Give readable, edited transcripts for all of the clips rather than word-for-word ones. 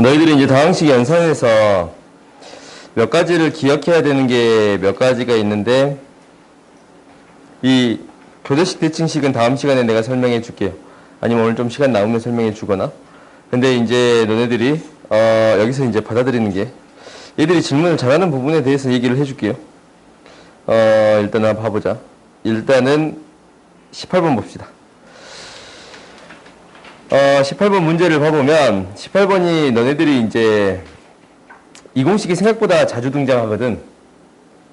너희들이 이제 다항식 연산에서 몇 가지를 기억해야 되는 게 몇 가지가 있는데, 이 교대식 대칭식은 다음 시간에 내가 설명해 줄게요. 아니면 오늘 좀 시간 남으면 설명해 주거나. 근데 이제 너네들이 여기서 이제 받아들이는 게, 얘들이 질문을 잘하는 부분에 대해서 얘기를 해 줄게요. 일단 한번 봐보자. 일단은 18번 봅시다. 18번 문제를 봐보면 18번이 너네들이 이제 이 공식이 생각보다 자주 등장하거든.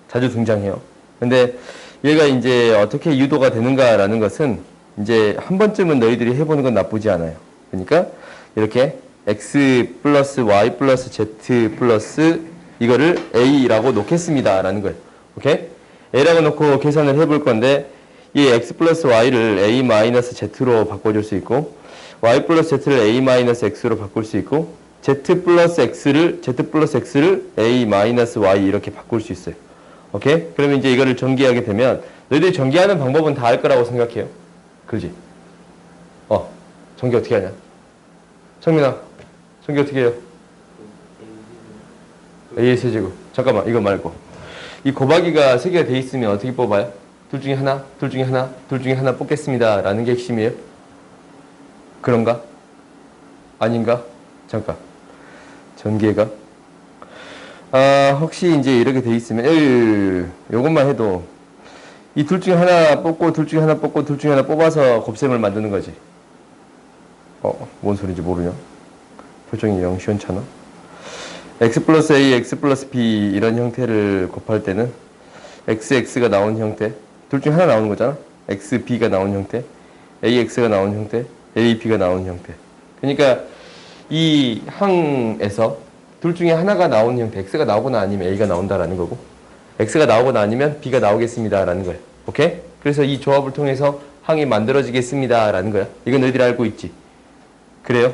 자주 등장해요. 근데 얘가 이제 어떻게 유도가 되는가라는 것은 이제 한 번쯤은 너희들이 해보는 건 나쁘지 않아요. 그러니까 이렇게 x 플러스 y 플러스 z 플러스 이거를 a라고 놓겠습니다 라는 거예요. 오케이? a라고 놓고 계산을 해볼 건데, 이 x 플러스 y를 a 마이너스 z로 바꿔줄 수 있고, y 플러스 z를 a 마이너스 x로 바꿀 수 있고, z 플러스 x를 a 마이너스 y 이렇게 바꿀 수 있어요. 오케이? 그러면 이제 이거를 전개하게 되면, 너희들이 전개하는 방법은 다 알 거라고 생각해요. 그지? 전개 어떻게 하냐? 정민아, 전개 어떻게 해요? a의 세제곱. 잠깐만, 이거 말고. 이 곱하기가 3개가 돼 있으면 어떻게 뽑아요? 둘 중에 하나, 둘 중에 하나, 둘 중에 하나 뽑겠습니다 라는 게 핵심이에요. 그런가? 아닌가? 잠깐. 전개가. 혹시 이제 이렇게 돼 있으면, 요것만 해도 이 둘 중에 하나 뽑고, 둘 중에 하나 뽑고, 둘 중에 하나 뽑아서 곱셈을 만드는 거지. 뭔 소리인지 모르냐? 표정이 영 시원찮아? x 플러스 a, x 플러스 b 이런 형태를 곱할 때는 x가 나온 형태, 둘 중에 하나 나오는 거잖아. xb가 나온 형태, ax가 나온 형태, ab가 나온 형태. 그러니까 이 항에서 둘 중에 하나가 나온 형태, x가 나오거나 아니면 a가 나온다라는 거고, x가 나오거나 아니면 b가 나오겠습니다 라는 거예요. 오케이? 그래서 이 조합을 통해서 항이 만들어지겠습니다 라는 거야. 이건 너희들이 알고 있지? 그래요?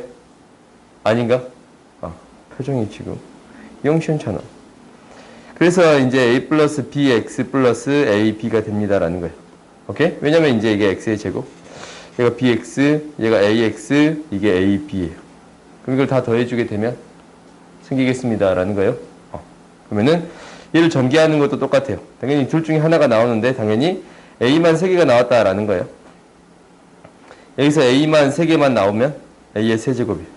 아닌가? 표정이 지금 영 시원찮아. 그래서 이제 a 플러스 b x 플러스 a b가 됩니다 라는 거예요. 오케이? 왜냐면 이제 이게 x의 제곱, 얘가 bx, 얘가 ax, 이게 ab예요. 그럼 이걸 다 더해주게 되면 생기겠습니다 라는 거예요. 그러면은 얘를 전개하는 것도 똑같아요. 당연히 둘 중에 하나가 나오는데 당연히 a만 3개가 나왔다라는 거예요. 여기서 a만 3개만 나오면 a의 세제곱이에요.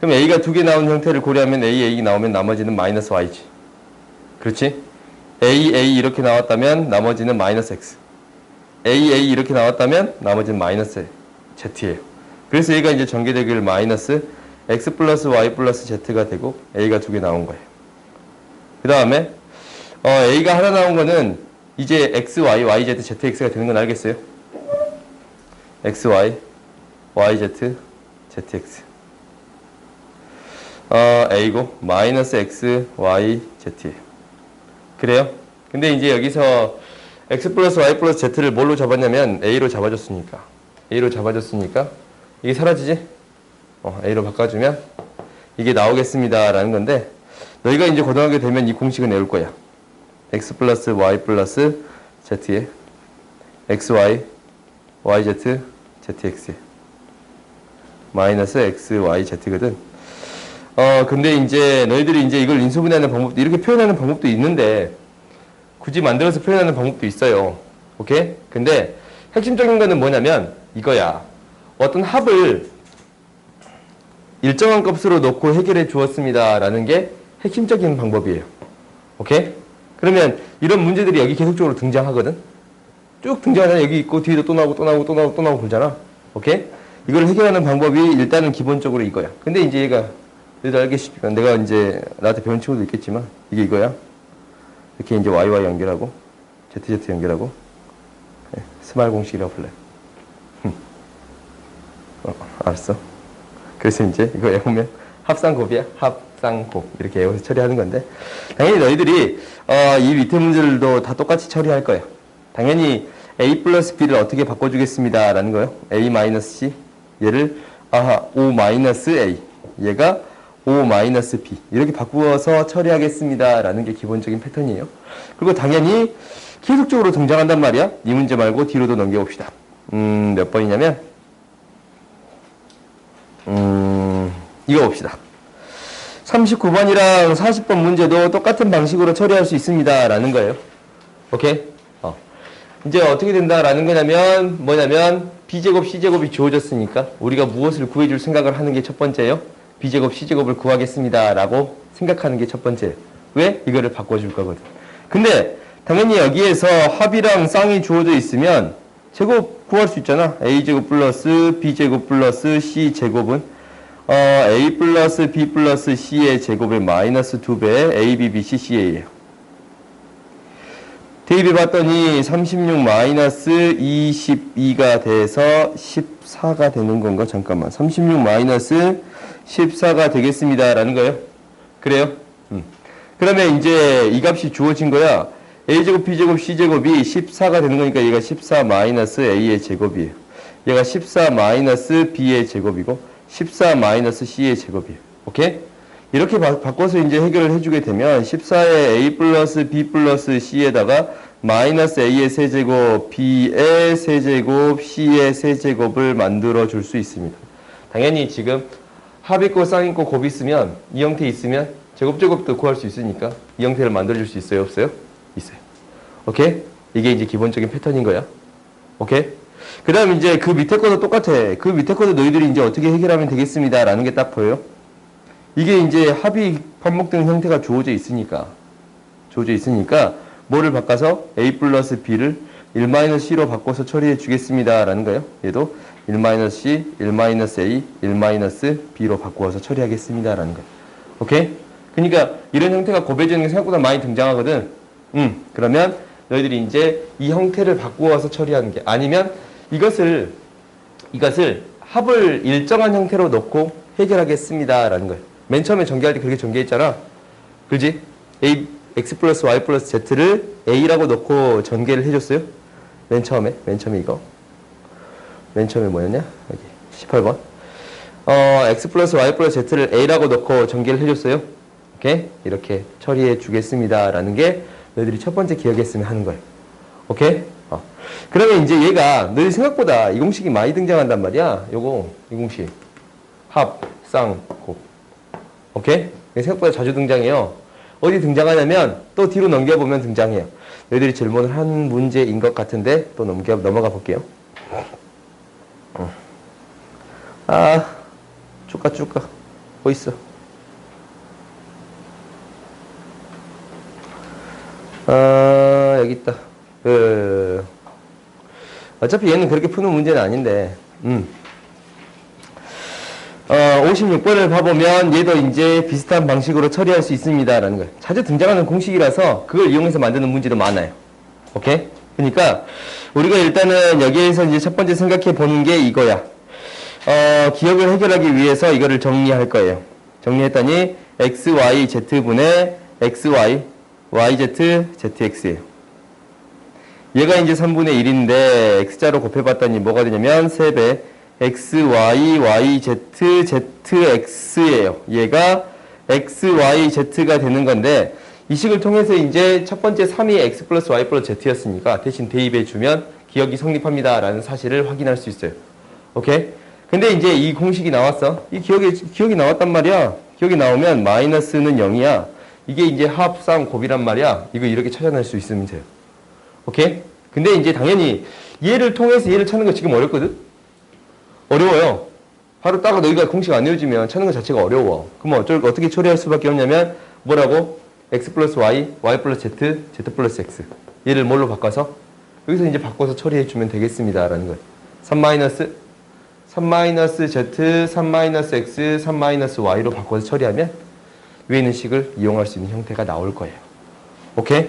그럼 a가 2개 나온 형태를 고려하면 a 나오면 나머지는 마이너스 y지. 그렇지? a 이렇게 나왔다면 나머지는 마이너스 x. a 이렇게 나왔다면 나머지는 마이너스 z예요. 그래서 얘가 이제 전개되기를 마이너스 x 플러스 y 플러스 z가 되고 a가 2개 나온 거예요. 그 다음에 a가 하나 나온 거는 이제 x, y, y, z, zx가 되는 건 알겠어요? x, y, y, z, zx. a고 마이너스 x, y, z예요. 그래요? 근데 이제 여기서 x 플러스 y 플러스 z를 뭘로 잡았냐면 a로 잡아줬으니까 이게 사라지지? a로 바꿔주면 이게 나오겠습니다 라는 건데, 너희가 이제 고등학교 되면 이 공식을 내올 거야. x 플러스 y 플러스 z에 xy, yz, zx 마이너스 x, y, z거든. 근데 이제 너희들이 이제 이걸 인수분해하는 방법도, 이렇게 표현하는 방법도 있는데 굳이 만들어서 표현하는 방법도 있어요. 오케이? 근데 핵심적인 거는 뭐냐면 이거야. 어떤 합을 일정한 값으로 놓고 해결해 주었습니다 라는 게 핵심적인 방법이에요. 오케이? 그러면 이런 문제들이 여기 계속적으로 등장하거든. 쭉 등장하잖아. 여기 있고 뒤에도 또 나오고 또 나오고 또 나오고 또 나오고 그러잖아. 오케이? 이걸 해결하는 방법이 일단은 기본적으로 이거야. 근데 이제 얘가 너희도 알겠지만, 내가 이제 나한테 배운 친구도 있겠지만 이게 이거야. 이렇게 이제 YY 연결하고 ZZ 연결하고 스마일 공식이라고 불러요. 알았어. 그래서 이제 이거 외우면 합상곱이야. 합상곱. 이렇게 외워서 처리하는 건데, 당연히 너희들이 이 밑에 문제들도 다 똑같이 처리할 거예요. 당연히 a 플러스 b를 어떻게 바꿔주겠습니다 라는 거예요. a 마이너스 c, 얘를 o 마이너스 a, 얘가 o 마이너스 b 이렇게 바꾸어서 처리하겠습니다 라는 게 기본적인 패턴이에요. 그리고 당연히 계속적으로 등장한단 말이야. 이 문제 말고 뒤로도 넘겨봅시다. 몇 번이냐면 이거 봅시다. 39번이랑 40번 문제도 똑같은 방식으로 처리할 수 있습니다. 라는 거예요. 오케이? 이제 어떻게 된다라는 거냐면, 뭐냐면, B제곱, C제곱이 주어졌으니까, 우리가 무엇을 구해줄 생각을 하는 게 첫 번째예요. B제곱, C제곱을 구하겠습니다. 라고 생각하는 게 첫 번째예요. 왜? 이거를 바꿔줄 거거든. 근데, 당연히 여기에서 합이랑 쌍이 주어져 있으면, 제곱 구할 수 있잖아. A제곱 플러스 B제곱 플러스 C제곱은 A 플러스 B 플러스 C의 제곱의 마이너스 2배 AB, BC, CA예요. 대입해 봤더니 36 마이너스 22가 돼서 14가 되는 건가? 잠깐만. 36 마이너스 14가 되겠습니다. 라는 거예요. 그래요? 그러면 이제 이 값이 주어진 거야. A제곱, B제곱, C제곱이 14가 되는 거니까 얘가 14 마이너스 A의 제곱이에요. 얘가 14 마이너스 B의 제곱이고 14 마이너스 C의 제곱이에요. 오케이? 이렇게 바꿔서 이제 해결을 해주게 되면 14의 A 플러스 B 플러스 C에다가 마이너스 A의 세제곱, B의 세제곱, C의 세제곱을 만들어 줄 수 있습니다. 당연히 지금 합 있고 쌍 있고 곱 있으면 이 형태 있으면 제곱제곱도 구할 수 있으니까 이 형태를 만들어 줄 수 있어요? 없어요? 있어요. 오케이? 이게 이제 기본적인 패턴인 거야. 오케이? 그 다음 이제 그 밑에 거도 똑같아. 그 밑에 거도 너희들이 이제 어떻게 해결하면 되겠습니다. 라는 게 딱 보여요. 이게 이제 합이 반복되는 형태가 주어져 있으니까 뭐를 바꿔서 A 플러스 B를 1-C로 바꿔서 처리해 주겠습니다. 라는 거예요. 얘도 1-C, 1-A, 1-B로 바꾸어서 처리하겠습니다. 라는 거예요. 오케이? 그러니까 이런 형태가 곱해지는 게 생각보다 많이 등장하거든. 그러면 너희들이 이제 이 형태를 바꾸어서 처리하는 게 아니면 이것을 합을 일정한 형태로 놓고 해결하겠습니다. 라는 거예요. 맨 처음에 전개할 때 그렇게 전개했잖아. 그지? X 플러스 Y 플러스 Z를 A라고 놓고 전개를 해줬어요. 맨 처음에 이거. 맨 처음에 뭐였냐? 여기 18번. X 플러스 Y 플러스 Z를 A라고 놓고 전개를 해줬어요. 오케이? 이렇게 처리해 주겠습니다. 라는 게 너희들이 첫 번째 기억했으면 하는 거예요. 오케이? 그러면 이제 얘가 너희 생각보다 이 공식이 많이 등장한단 말이야. 이 공식. 합, 쌍, 곱. 오케이? 생각보다 자주 등장해요. 어디 등장하냐면 또 뒤로 넘겨보면 등장해요. 너희들이 질문을 한 문제인 것 같은데 또 넘어가 볼게요. 쭉가. 뭐 있어? 여기 있다. 어차피 얘는 그렇게 푸는 문제는 아닌데, 56번을 봐보면 얘도 이제 비슷한 방식으로 처리할 수 있습니다. 라는 거예요. 자주 등장하는 공식이라서 그걸 이용해서 만드는 문제도 많아요. 오케이? 그러니까, 우리가 일단은 여기에서 이제 첫 번째 생각해 보는 게 이거야. 기억을 해결하기 위해서 이거를 정리할 거예요. 정리했더니, XYZ분의 XY, YZ, ZX예요. 얘가 이제 3분의 1인데 X자로 곱해봤더니 뭐가 되냐면 3배 XY, YZ, ZX예요. 얘가 XYZ가 되는 건데 이 식을 통해서 이제 첫 번째 3이 X 플러스 Y 플러스 Z였으니까 대신 대입해주면 기억이 성립합니다. 라는 사실을 확인할 수 있어요. 오케이? 근데 이제 이 공식이 나왔어. 이 기억이 나왔단 말이야. 기억이 나오면 마이너스는 0이야. 이게 이제 합상 곱이란 말이야. 이거 이렇게 찾아낼 수 있으면 돼요. 오케이? 근데 이제 당연히 얘를 통해서 얘를 찾는 거 지금 어렵거든? 어려워요. 바로 딱 너희가 공식 안 외워지면 찾는 것 자체가 어려워. 그럼 어떻게 처리할 수밖에 없냐면 뭐라고? X 플러스 Y, Y 플러스 Z, Z 플러스 X. 얘를 뭘로 바꿔서? 여기서 이제 바꿔서 처리해주면 되겠습니다. 라는 거예요. 3-Z, 3-X, 3-Y로 바꿔서 처리하면 위에 있는 식을 이용할 수 있는 형태가 나올 거예요. 오케이?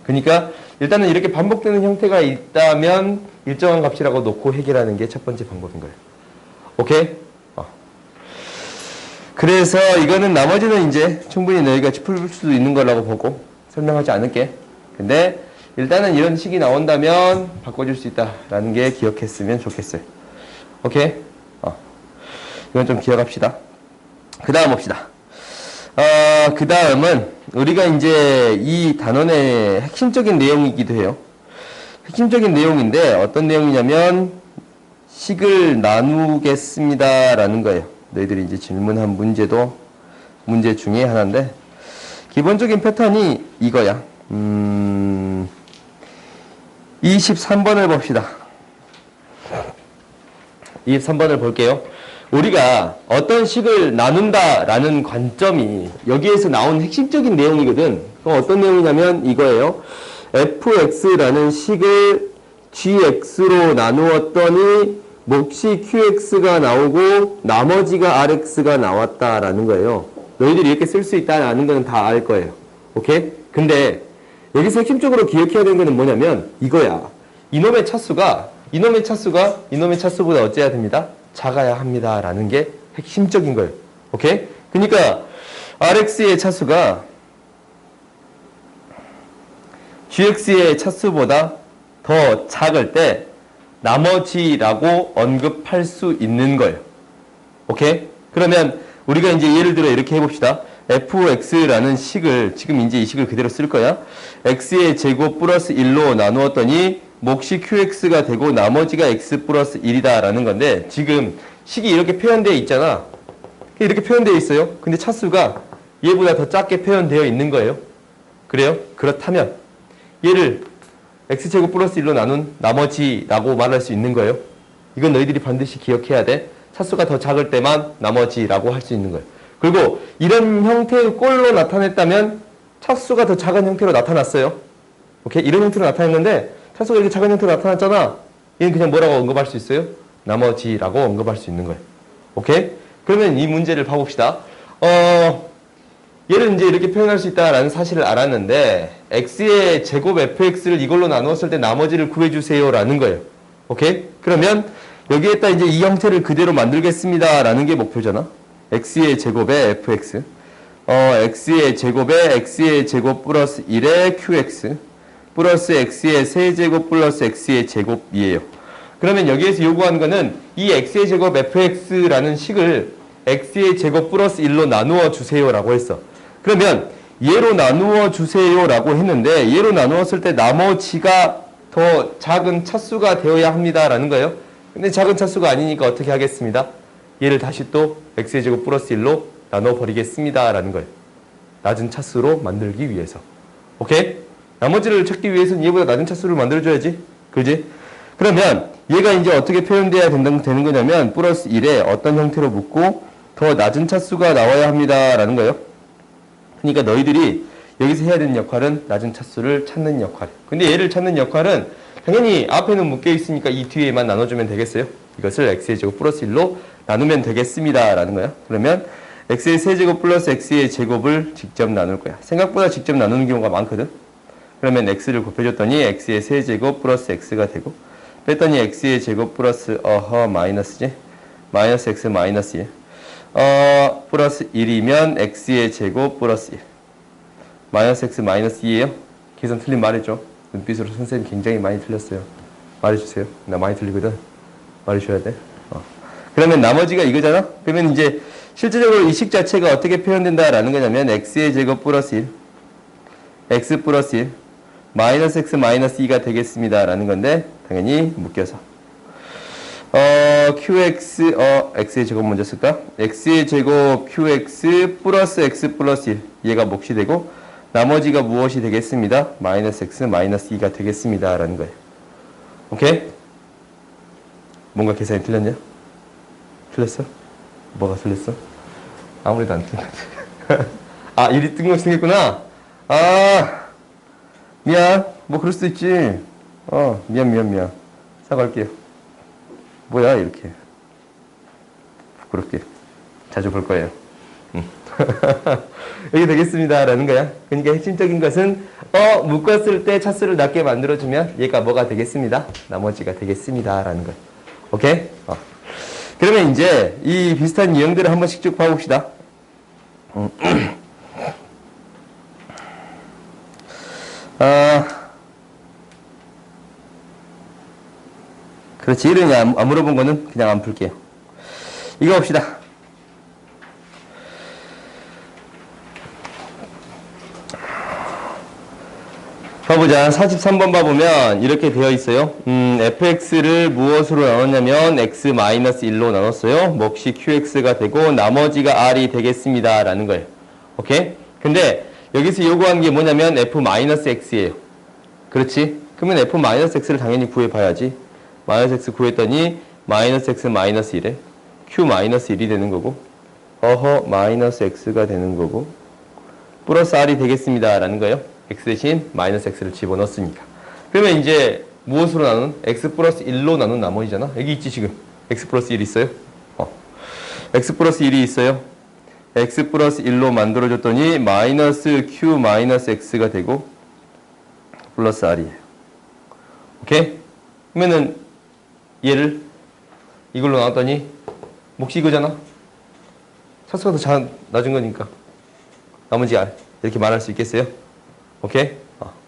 그러니까 일단은 이렇게 반복되는 형태가 있다면 일정한 값이라고 놓고 해결하는 게 첫 번째 방법인 거예요. 오케이? 그래서 이거는 나머지는 이제 충분히 너희가 풀 수도 있는 거라고 보고 설명하지 않을게. 근데 일단은 이런 식이 나온다면 바꿔줄 수 있다라는 게 기억했으면 좋겠어요. 오케이? 이건 좀 기억합시다. 그 다음 봅시다. 그 다음은 우리가 이제 이 단원의 핵심적인 내용이기도 해요. 핵심적인 내용인데 어떤 내용이냐면 식을 나누겠습니다 라는 거예요. 너희들이 이제 질문한 문제도 문제 중에 하나인데 기본적인 패턴이 이거야. 23번을 봅시다. 23번을 볼게요. 우리가 어떤 식을 나눈다라는 관점이 여기에서 나온 핵심적인 내용이거든. 그럼 어떤 내용이냐면 이거예요. fx라는 식을 gx로 나누었더니 몫이 qx가 나오고 나머지가 rx가 나왔다라는 거예요. 너희들이 이렇게 쓸 수 있다는 거는 다 알 거예요. 오케이? 근데 여기서 핵심적으로 기억해야 되는 거는 뭐냐면 이거야. 이놈의 차수가 이놈의 차수보다 어째야 됩니다? 작아야 합니다. 라는 게 핵심적인 거예요. 오케이? 그러니까 rx의 차수가 gx의 차수보다 더 작을 때 나머지라고 언급할 수 있는 거예요. 오케이? 그러면 우리가 이제 예를 들어 이렇게 해봅시다. fx라는 식을 지금 이제 이 식을 그대로 쓸 거야. x의 제곱 플러스 1로 나누었더니 몫이 qx가 되고 나머지가 x 플러스 1이다 라는 건데 지금 식이 이렇게 표현되어 있잖아. 이렇게 표현되어 있어요. 근데 차수가 얘보다 더 작게 표현되어 있는 거예요. 그래요? 그렇다면 얘를 x제곱 플러스 1로 나눈 나머지라고 말할 수 있는 거예요. 이건 너희들이 반드시 기억해야 돼. 차수가 더 작을 때만 나머지라고 할 수 있는 거예요. 그리고 이런 형태의 꼴로 나타냈다면 차수가 더 작은 형태로 나타났어요. 오케이? 이런 형태로 나타냈는데 차수가 이렇게 작은 형태로 나타났잖아. 얘는 그냥 뭐라고 언급할 수 있어요? 나머지라고 언급할 수 있는 거예요. 오케이? 그러면 이 문제를 봐봅시다. 얘를 이제 이렇게 표현할 수 있다라는 사실을 알았는데 x의 제곱 fx를 이걸로 나누었을 때 나머지를 구해주세요 라는 거예요. 오케이? 그러면 여기에다 이제 이 형태를 그대로 만들겠습니다 라는 게 목표잖아. x의 제곱에 fx x의 제곱에 x의 제곱 플러스 1에 qx 플러스 x의 세제곱 플러스 x의 제곱이에요. 그러면 여기에서 요구한 거는 이 x의 제곱 fx라는 식을 x의 제곱 플러스 1로 나누어 주세요 라고 했어. 그러면 얘로 나누어 주세요 라고 했는데 얘로 나누었을 때 나머지가 더 작은 차수가 되어야 합니다 라는 거예요. 근데 작은 차수가 아니니까 어떻게 하겠습니다? 얘를 다시 또 x의 제곱 플러스 1로 나눠 버리겠습니다 라는 거예요. 낮은 차수로 만들기 위해서. 오케이? 나머지를 찾기 위해서는 얘보다 낮은 차수를 만들어줘야지. 그지? 그러면 얘가 이제 어떻게 표현돼야 되는 거냐면 플러스 1에 어떤 형태로 묶고 더 낮은 차수가 나와야 합니다 라는 거예요. 그러니까 너희들이 여기서 해야 되는 역할은 낮은 차수를 찾는 역할. 근데 얘를 찾는 역할은 당연히 앞에는 묶여 있으니까 이 뒤에만 나눠주면 되겠어요. 이것을 x의 제곱 플러스 1로 나누면 되겠습니다 라는 거야. 그러면 x의 세제곱 플러스 x의 제곱을 직접 나눌 거야. 생각보다 직접 나누는 경우가 많거든. 그러면 x를 곱해줬더니 x의 세제곱 플러스 x가 되고 뺐더니 x의 제곱 플러스 마이너스지. 마이너스 x 마이너스 1 플러스 1이면 x의 제곱 플러스 1 마이너스 x 마이너스 2예요. 계산 틀린 말했죠. 눈빛으로 선생님 굉장히 많이 틀렸어요. 말해주세요. 나 많이 틀리거든. 말해줘야 돼. 그러면 나머지가 이거잖아. 그러면 이제 실제적으로 이 식 자체가 어떻게 표현된다라는 거냐면 x의 제곱 플러스 1 x 플러스 1 마이너스 x 마이너스 2가 되겠습니다 라는 건데 당연히 묶여서 qx x의 제곱 먼저 쓸까? x의 제곱 qx 플러스 x 플러스 1 얘가 몫이 되고 나머지가 무엇이 되겠습니다? 마이너스 x 마이너스 2가 되겠습니다 라는 거예요. 오케이? 뭔가 계산이 틀렸냐? 틀렸어? 뭐가 틀렸어? 아무래도 안 틀렸지. 아, 일이 뜬금없이 생겼구나. 아, 미안. 뭐 그럴 수도 있지. 미안. 사과할게요. 뭐야 이렇게. 부끄럽게. 자주 볼 거예요. 이게 되겠습니다 라는 거야. 그러니까 핵심적인 것은 묶었을 때 차수를 낮게 만들어주면 얘가 뭐가 되겠습니다? 나머지가 되겠습니다 라는 거야. 오케이? 그러면 이제 이 비슷한 유형들을 한 번씩 쭉 봐봅시다. 그렇지. 이런 안 물어본 거는 그냥 안 풀게요. 이거 봅시다. 봐보자. 43번 봐보면 이렇게 되어 있어요. fx를 무엇으로 나눴냐면 x-1로 나눴어요. 몫이 qx가 되고 나머지가 r이 되겠습니다. 라는 거예요. 오케이? 근데 여기서 요구한 게 뭐냐면 f-x예요. 그렇지? 그러면 f-x를 당연히 구해봐야지. -x 구했더니 -x -1에 q-1이 되는 거고 -x가 되는 거고 플러스 r이 되겠습니다. 라는 거예요. x 대신 -x를 집어넣었으니까. 그러면 이제 무엇으로 나눈? x 플러스 1로 나눈 나머지잖아. 여기 있지 지금. x 플러스 1 있어요? x 플러스 1이 있어요. x 플러스 1로 만들어줬더니 q -x가 되고 플러스 r이에요. 오케이? 그러면은 얘를 이걸로 나눴더니 몫이 이거잖아. 차수가 더 낮은 거니까 나머지 r 이렇게 말할 수 있겠어요? 오케이?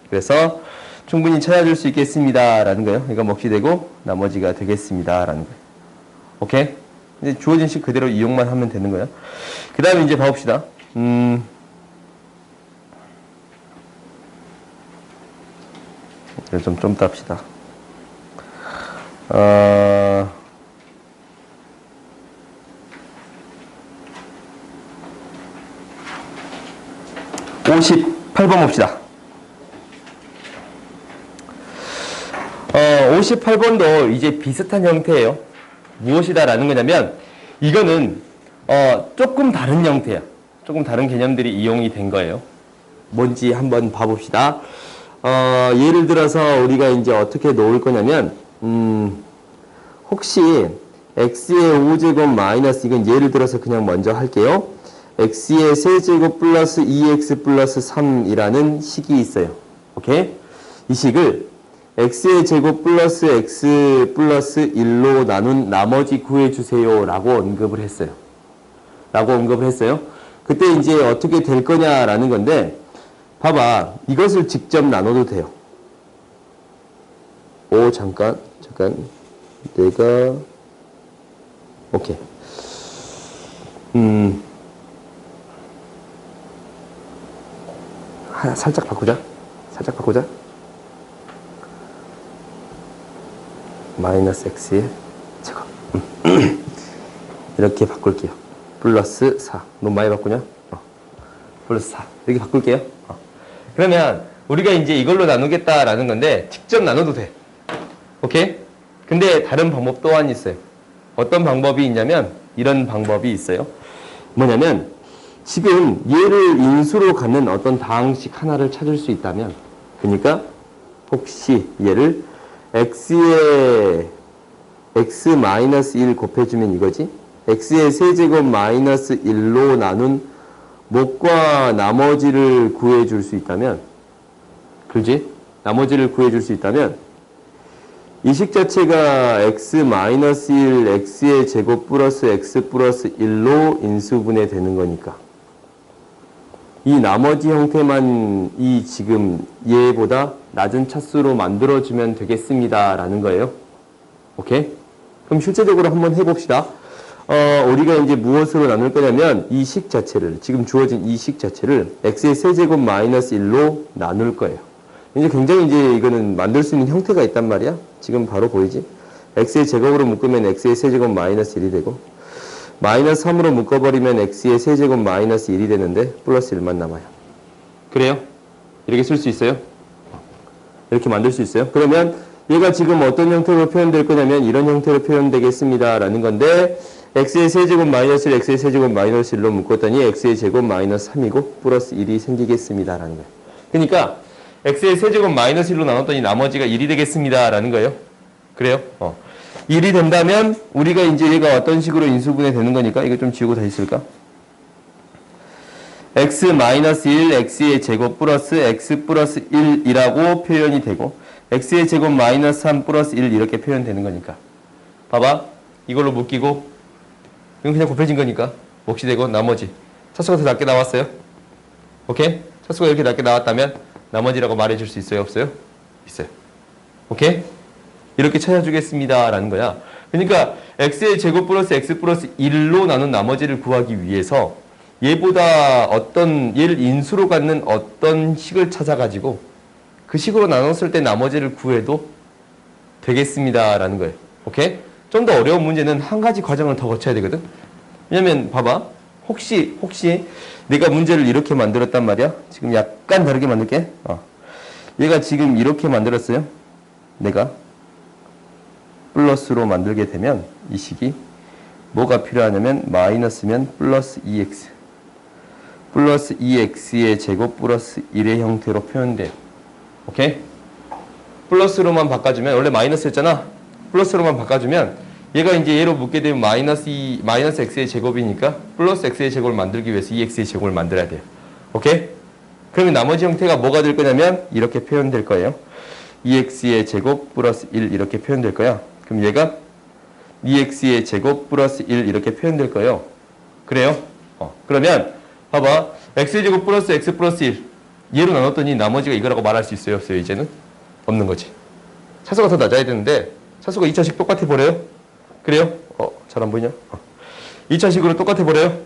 그래서 충분히 찾아줄 수 있겠습니다. 라는 거예요. 이거 몫이 되고 나머지가 되겠습니다. 라는 거예요. 오케이? 이제 주어진 식 그대로 이용만 하면 되는 거예요. 그 다음에 이제 봐봅시다. 좀 이따 합시다. 58번 봅시다. 58번도 이제 비슷한 형태예요. 무엇이다 라는 거냐면 이거는 조금 다른 형태야. 조금 다른 개념들이 이용이 된 거예요. 뭔지 한번 봐봅시다. 예를 들어서 우리가 이제 어떻게 놓을 거냐면 혹시 x의 5제곱 마이너스 이건 예를 들어서 그냥 먼저 할게요. x의 세제곱 플러스 2x 플러스 3이라는 식이 있어요. 오케이? 이 식을 x의 제곱 플러스 x 플러스 1로 나눈 나머지 구해주세요. 라고 언급을 했어요. 그때 이제 어떻게 될 거냐라는 건데, 봐봐. 이것을 직접 나눠도 돼요. 잠깐. 오케이. 살짝 바꾸자. 마이너스 x의 제곱. 이렇게 바꿀게요. 플러스 4. 너무 많이 바꾸냐? 플러스 4. 이렇게 바꿀게요. 그러면 우리가 이제 이걸로 나누겠다라는 건데 직접 나눠도 돼. 오케이? 근데 다른 방법 또한 있어요. 어떤 방법이 있냐면 이런 방법이 있어요. 뭐냐면 지금 얘를 인수로 갖는 어떤 다항식 하나를 찾을 수 있다면, 그러니까 혹시 얘를 x의 x-1 곱해주면 이거지? x의 세제곱 마이너스 1로 나눈 몫과 나머지를 구해줄 수 있다면, 그렇지? 나머지를 구해줄 수 있다면 이 식 자체가 x-1 x의 제곱 플러스 x 플러스 1로 인수분해 되는 거니까 이 나머지 형태만 이 지금 얘보다 낮은 차수로 만들어주면 되겠습니다. 라는 거예요. 오케이? 그럼 실제적으로 한번 해봅시다. 우리가 이제 무엇으로 나눌 거냐면 이 식 자체를, 지금 주어진 이 식 자체를 x의 세제곱 마이너스 1로 나눌 거예요. 이제 굉장히 이제 이거는 만들 수 있는 형태가 있단 말이야. 지금 바로 보이지? x의 제곱으로 묶으면 x의 세제곱 마이너스 1이 되고, 마이너스 3으로 묶어버리면 x의 세제곱 마이너스 1이 되는데 플러스 1만 남아요. 그래요? 이렇게 쓸 수 있어요? 이렇게 만들 수 있어요? 그러면 얘가 지금 어떤 형태로 표현될 거냐면 이런 형태로 표현되겠습니다. 라는 건데 x의 세제곱 마이너스 1, x의 세제곱 마이너스 1로 묶었더니 x의 제곱 마이너스 3이고 플러스 1이 생기겠습니다. 라는 거예요. 그러니까 x의 세제곱 마이너스 1로 나눴더니 나머지가 1이 되겠습니다. 라는 거예요. 그래요? 1이 된다면 우리가 이제 얘가 어떤 식으로 인수분해 되는 거니까 이거 좀 지우고 다시 쓸까? x-1 x의 제곱 플러스 x 플러스 1이라고 표현이 되고 x의 제곱 마이너스 3 플러스 1 이렇게 표현되는 거니까 봐봐. 이걸로 묶이고 이건 그냥 곱해진 거니까 몫이 되고 나머지 차수가 더 낮게 나왔어요. 오케이? 차수가 이렇게 낮게 나왔다면 나머지라고 말해줄 수 있어요? 없어요? 있어요. 오케이? 이렇게 찾아주겠습니다. 라는 거야. 그러니까 x의 제곱 플러스 x 플러스 1로 나눈 나머지를 구하기 위해서 얘보다 얘를 인수로 갖는 어떤 식을 찾아가지고 그 식으로 나눴을 때 나머지를 구해도 되겠습니다. 라는 거예요. 오케이? 좀 더 어려운 문제는 한 가지 과정을 더 거쳐야 되거든. 왜냐면 봐봐. 혹시 내가 문제를 이렇게 만들었단 말이야. 지금 약간 다르게 만들게. 얘가 지금 이렇게 만들었어요. 내가 플러스로 만들게 되면 이 식이 뭐가 필요하냐면 마이너스면 플러스 2x 플러스 2x의 제곱 플러스 1의 형태로 표현돼요. 오케이? 플러스로만 바꿔주면 원래 마이너스였잖아. 플러스로만 바꿔주면 얘가 이제 얘로 묶게 되면 마이너스 x의 제곱이니까 플러스 x의 제곱을 만들기 위해서 2x의 제곱을 만들어야 돼요. 오케이? 그러면 나머지 형태가 뭐가 될 거냐면 이렇게 표현될 거예요. 2x의 제곱 플러스 1 이렇게 표현될 거야. 그럼 얘가 2x의 제곱 플러스 1 이렇게 표현될 거예요. 그래요? 그러면 봐봐. x의 제곱 플러스 x 플러스 1 얘로 나눴더니 나머지가 이거라고 말할 수 있어요? 없어요? 이제는? 없는 거지. 차수가 더 낮아야 되는데 차수가 2차식 똑같아 버려요? 그래요? 잘 안 보이냐? 2차식으로 똑같아 버려요?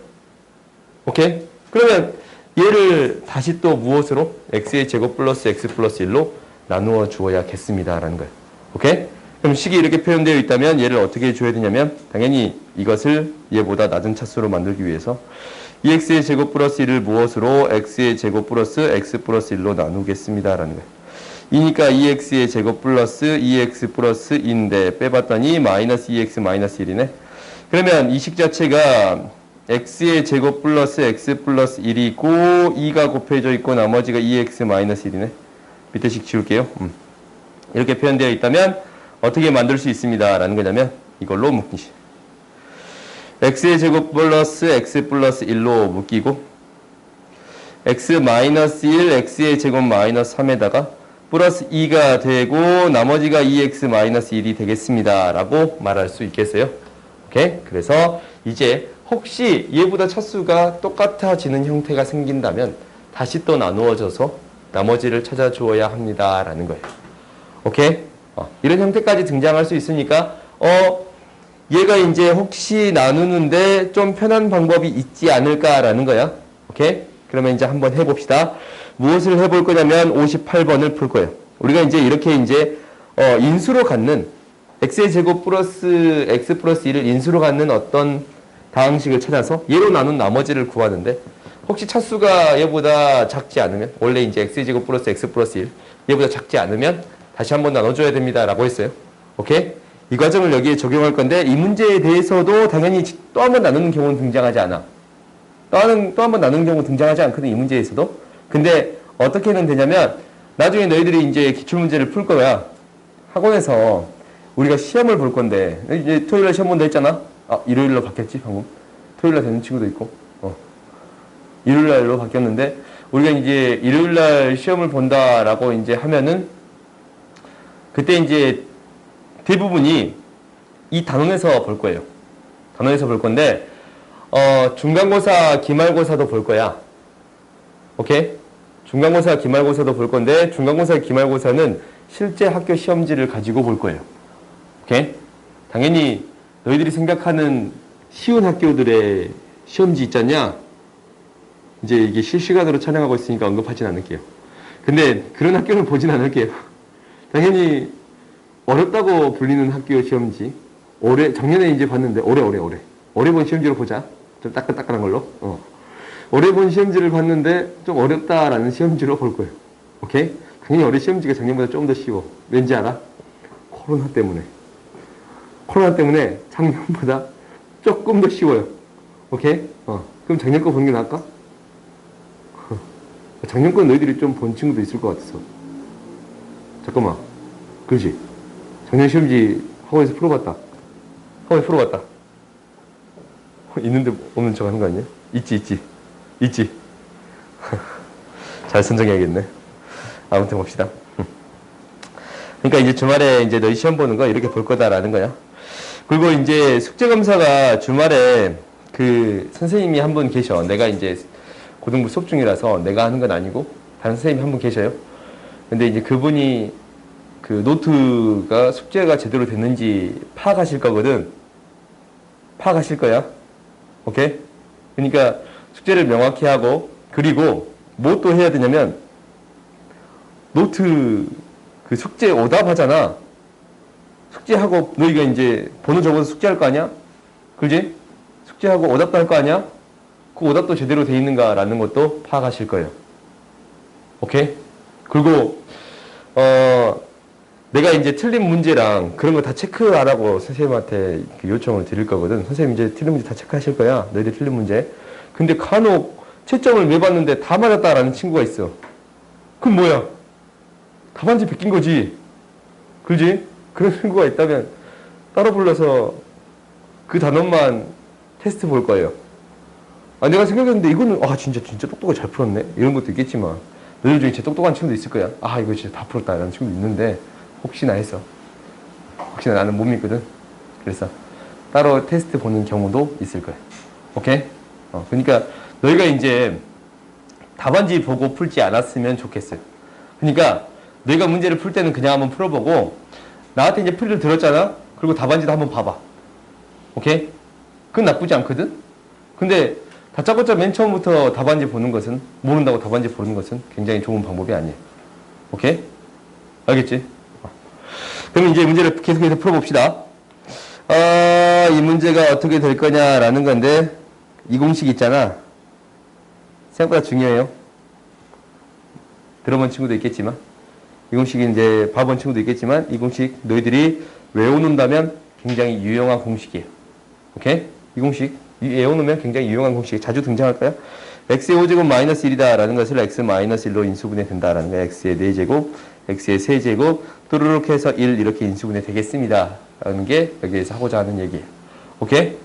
오케이? 그러면 얘를 다시 또 무엇으로? x의 제곱 플러스 x 플러스 1로 나누어 주어야겠습니다. 라는 거예요. 오케이? 그럼 식이 이렇게 표현되어 있다면 얘를 어떻게 줘야 되냐면 당연히 이것을 얘보다 낮은 차수로 만들기 위해서 2x의 제곱 플러스 1을 무엇으로? x의 제곱 플러스 x 플러스 1로 나누겠습니다. 라는 거예요. 이니까 2x의 제곱 플러스 2x 플러스 2인데 빼봤더니 마이너스 2x 마이너스 1이네. 그러면 이 식 자체가 x의 제곱 플러스 x 플러스 1이 있고 2가 곱해져 있고 나머지가 2x 마이너스 1이네. 밑에 식 지울게요. 이렇게 표현되어 있다면 어떻게 만들 수 있습니다. 라는 거냐면 이걸로 묶기. x의 제곱 플러스 x 플러스 1로 묶이고 x 마이너스 1 x의 제곱 마이너스 3에다가 플러스 2가 되고 나머지가 2x 마이너스 1이 되겠습니다. 라고 말할 수 있겠어요. 오케이? 그래서 이제 혹시 얘보다 차수가 똑같아지는 형태가 생긴다면 다시 또 나누어져서 나머지를 찾아주어야 합니다. 라는 거예요. 오케이? 이런 형태까지 등장할 수 있으니까 얘가 이제 혹시 나누는데 좀 편한 방법이 있지 않을까라는 거야. 오케이? 그러면 이제 한번 해봅시다. 무엇을 해볼 거냐면 58번을 풀 거예요. 우리가 이제 이렇게 이제 인수로 갖는 x의 제곱 플러스 x 플러스 1을 인수로 갖는 어떤 다항식을 찾아서 얘로 나눈 나머지를 구하는데 혹시 차수가 얘보다 작지 않으면 원래 이제 x의 제곱 플러스 x 플러스 1 얘보다 작지 않으면 다시 한번 나눠줘야 됩니다. 라고 했어요. 오케이? 이 과정을 여기에 적용할 건데 이 문제에 대해서도 당연히 또 한 번 나누는 경우는 등장하지 않아. 또 한 번 나누는 경우 등장하지 않거든. 이 문제에서도. 근데 어떻게는 되냐면 나중에 너희들이 이제 기출문제를 풀 거야. 학원에서 우리가 시험을 볼 건데 이제 토요일날 시험 본다 했잖아. 일요일로 바뀌었지 방금. 토요일날 되는 친구도 있고. 일요일날로 바뀌었는데 우리가 이제 일요일날 시험을 본다라고 이제 하면은 그때 이제 대부분이 이 단원에서 볼 거예요. 단원에서 볼 건데 중간고사, 기말고사도 볼 거야. 오케이? 중간고사, 기말고사도 볼 건데 중간고사, 기말고사는 실제 학교 시험지를 가지고 볼 거예요. 오케이? 당연히 너희들이 생각하는 쉬운 학교들의 시험지 있잖냐? 이제 이게 실시간으로 촬영하고 있으니까 언급하진 않을게요. 근데 그런 학교는 보진 않을게요. 당연히 어렵다고 불리는 학교 시험지 작년에 이제 봤는데 올해 본 시험지로 보자. 좀 따끈따끈한 걸로. 올해 본 시험지를 봤는데 좀 어렵다라는 시험지로 볼 거예요. 오케이? 당연히 올해 시험지가 작년보다 좀 더 쉬워. 왠지 알아? 코로나 때문에 작년보다 조금 더 쉬워요. 오케이? 그럼 작년 거 보는 게 나을까? 작년 건 너희들이 좀 본 친구도 있을 것 같았어. 잠깐만. 그렇지? 작년 시험지 학원에서 풀어봤다. 있는데 없는 척 하는 거 아니야? 있지. 잘 선정해야겠네. 아무튼 봅시다. 그러니까 이제 주말에 이제 너희 시험 보는 거 이렇게 볼 거다라는 거야. 그리고 이제 숙제검사가 주말에 그 선생님이 한 분 계셔. 내가 이제 고등부 수업 중이라서 내가 하는 건 아니고 다른 선생님이 한 분 계셔요. 근데 이제 그분이 그 노트가 숙제가 제대로 됐는지 파악하실 거거든. 파악하실 거야. 오케이? 그러니까 숙제를 명확히 하고 그리고 뭐 또 해야 되냐면 노트 그 숙제 오답 하잖아. 숙제하고 너희가 이제 번호 적어서 숙제할 거 아니야? 그지? 숙제하고 오답도 할 거 아니야? 그 오답도 제대로 돼 있는가라는 것도 파악하실 거예요. 오케이? 그리고 내가 이제 틀린 문제랑 그런 거 다 체크하라고 선생님한테 요청을 드릴 거거든. 선생님 이제 틀린 문제 다 체크하실 거야. 너희들 틀린 문제. 근데 간혹 채점을 매봤는데 다 맞았다라는 친구가 있어. 그럼 뭐야? 답안지 베낀 거지. 그지? 그런 친구가 있다면 따로 불러서 그 단원만 테스트 볼 거예요. 아, 내가 생각했는데 이거는 진짜 똑똑하게 잘 풀었네. 이런 것도 있겠지만 너희들 중에 제일 똑똑한 친구도 있을 거야. 이거 진짜 다 풀었다 라는 친구도 있는데 혹시나 해서 혹시나 나는 못 믿거든. 그래서 따로 테스트 보는 경우도 있을 거야. 오케이? 그러니까 너희가 이제 답안지 보고 풀지 않았으면 좋겠어요. 그러니까 너희가 문제를 풀 때는 그냥 한번 풀어보고 나한테 이제 풀이를 들었잖아. 그리고 답안지도 한번 봐봐. 오케이? 그건 나쁘지 않거든. 근데 다짜고짜 맨 처음부터 답안지 보는 것은, 모른다고 답안지 보는 것은 굉장히 좋은 방법이 아니에요. 오케이? 알겠지? 그럼 이제 문제를 계속해서 풀어봅시다. 이 문제가 어떻게 될 거냐라는 건데, 이 공식 있잖아. 생각보다 중요해요. 들어본 친구도 있겠지만, 이 공식이 이제 봐본 친구도 있겠지만, 이 공식 너희들이 외워놓는다면 굉장히 유용한 공식이에요. 오케이? 이 공식 외워놓으면 굉장히 유용한 공식이 자주 등장할 거야. x의 5제곱 마이너스 1이다 라는 것을 x 마이너스 1로 인수분해 된다라는 거야. x의 4제곱, x의 3제곱, 뚜루룩 해서 1 이렇게 인수분해 되겠습니다 라는 게 여기에서 하고자 하는 얘기예요. 오케이?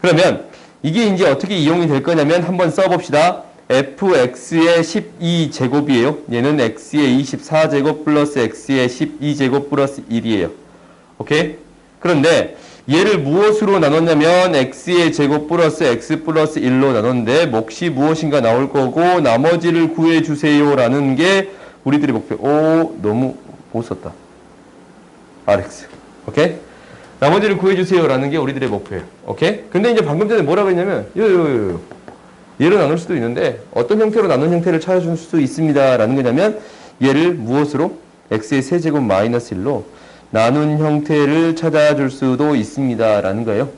그러면 이게 이제 어떻게 이용이 될 거냐면 한번 써봅시다. fx의 12제곱이에요. 얘는 x의 24제곱 플러스 x의 12제곱 플러스 1이에요. 오케이? 그런데 얘를 무엇으로 나눴냐면 x의 제곱 플러스 x 플러스 1로 나눴는데 몫이 무엇인가 나올 거고 나머지를 구해주세요 라는 게 우리들의 목표. 너무 못 썼다. rx. 오케이? 나머지를 구해주세요 라는 게 우리들의 목표예요. 오케이? 근데 이제 방금 전에 뭐라고 했냐면 얘로 나눌 수도 있는데 어떤 형태로 나눈 형태를 찾아줄 수 있습니다 라는 거냐면 얘를 무엇으로? x의 세제곱 마이너스 1로 나눈 형태를 찾아줄 수도 있습니다 라는 거예요.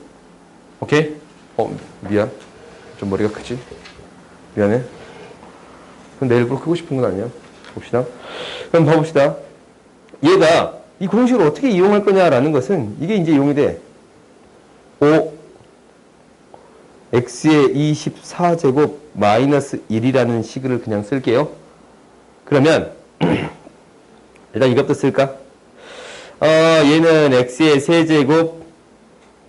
오케이? 미안. 좀 머리가 크지? 미안해. 근데 일부러 크고 싶은 건 아니야. 봅시다. 그럼 봐봅시다. 얘가 이 공식을 어떻게 이용할 거냐라는 것은 이게 이제 이용이 돼. x의 24제곱 마이너스 1이라는 식을 그냥 쓸게요. 그러면 일단 이것도 쓸까? 얘는 x의 세제곱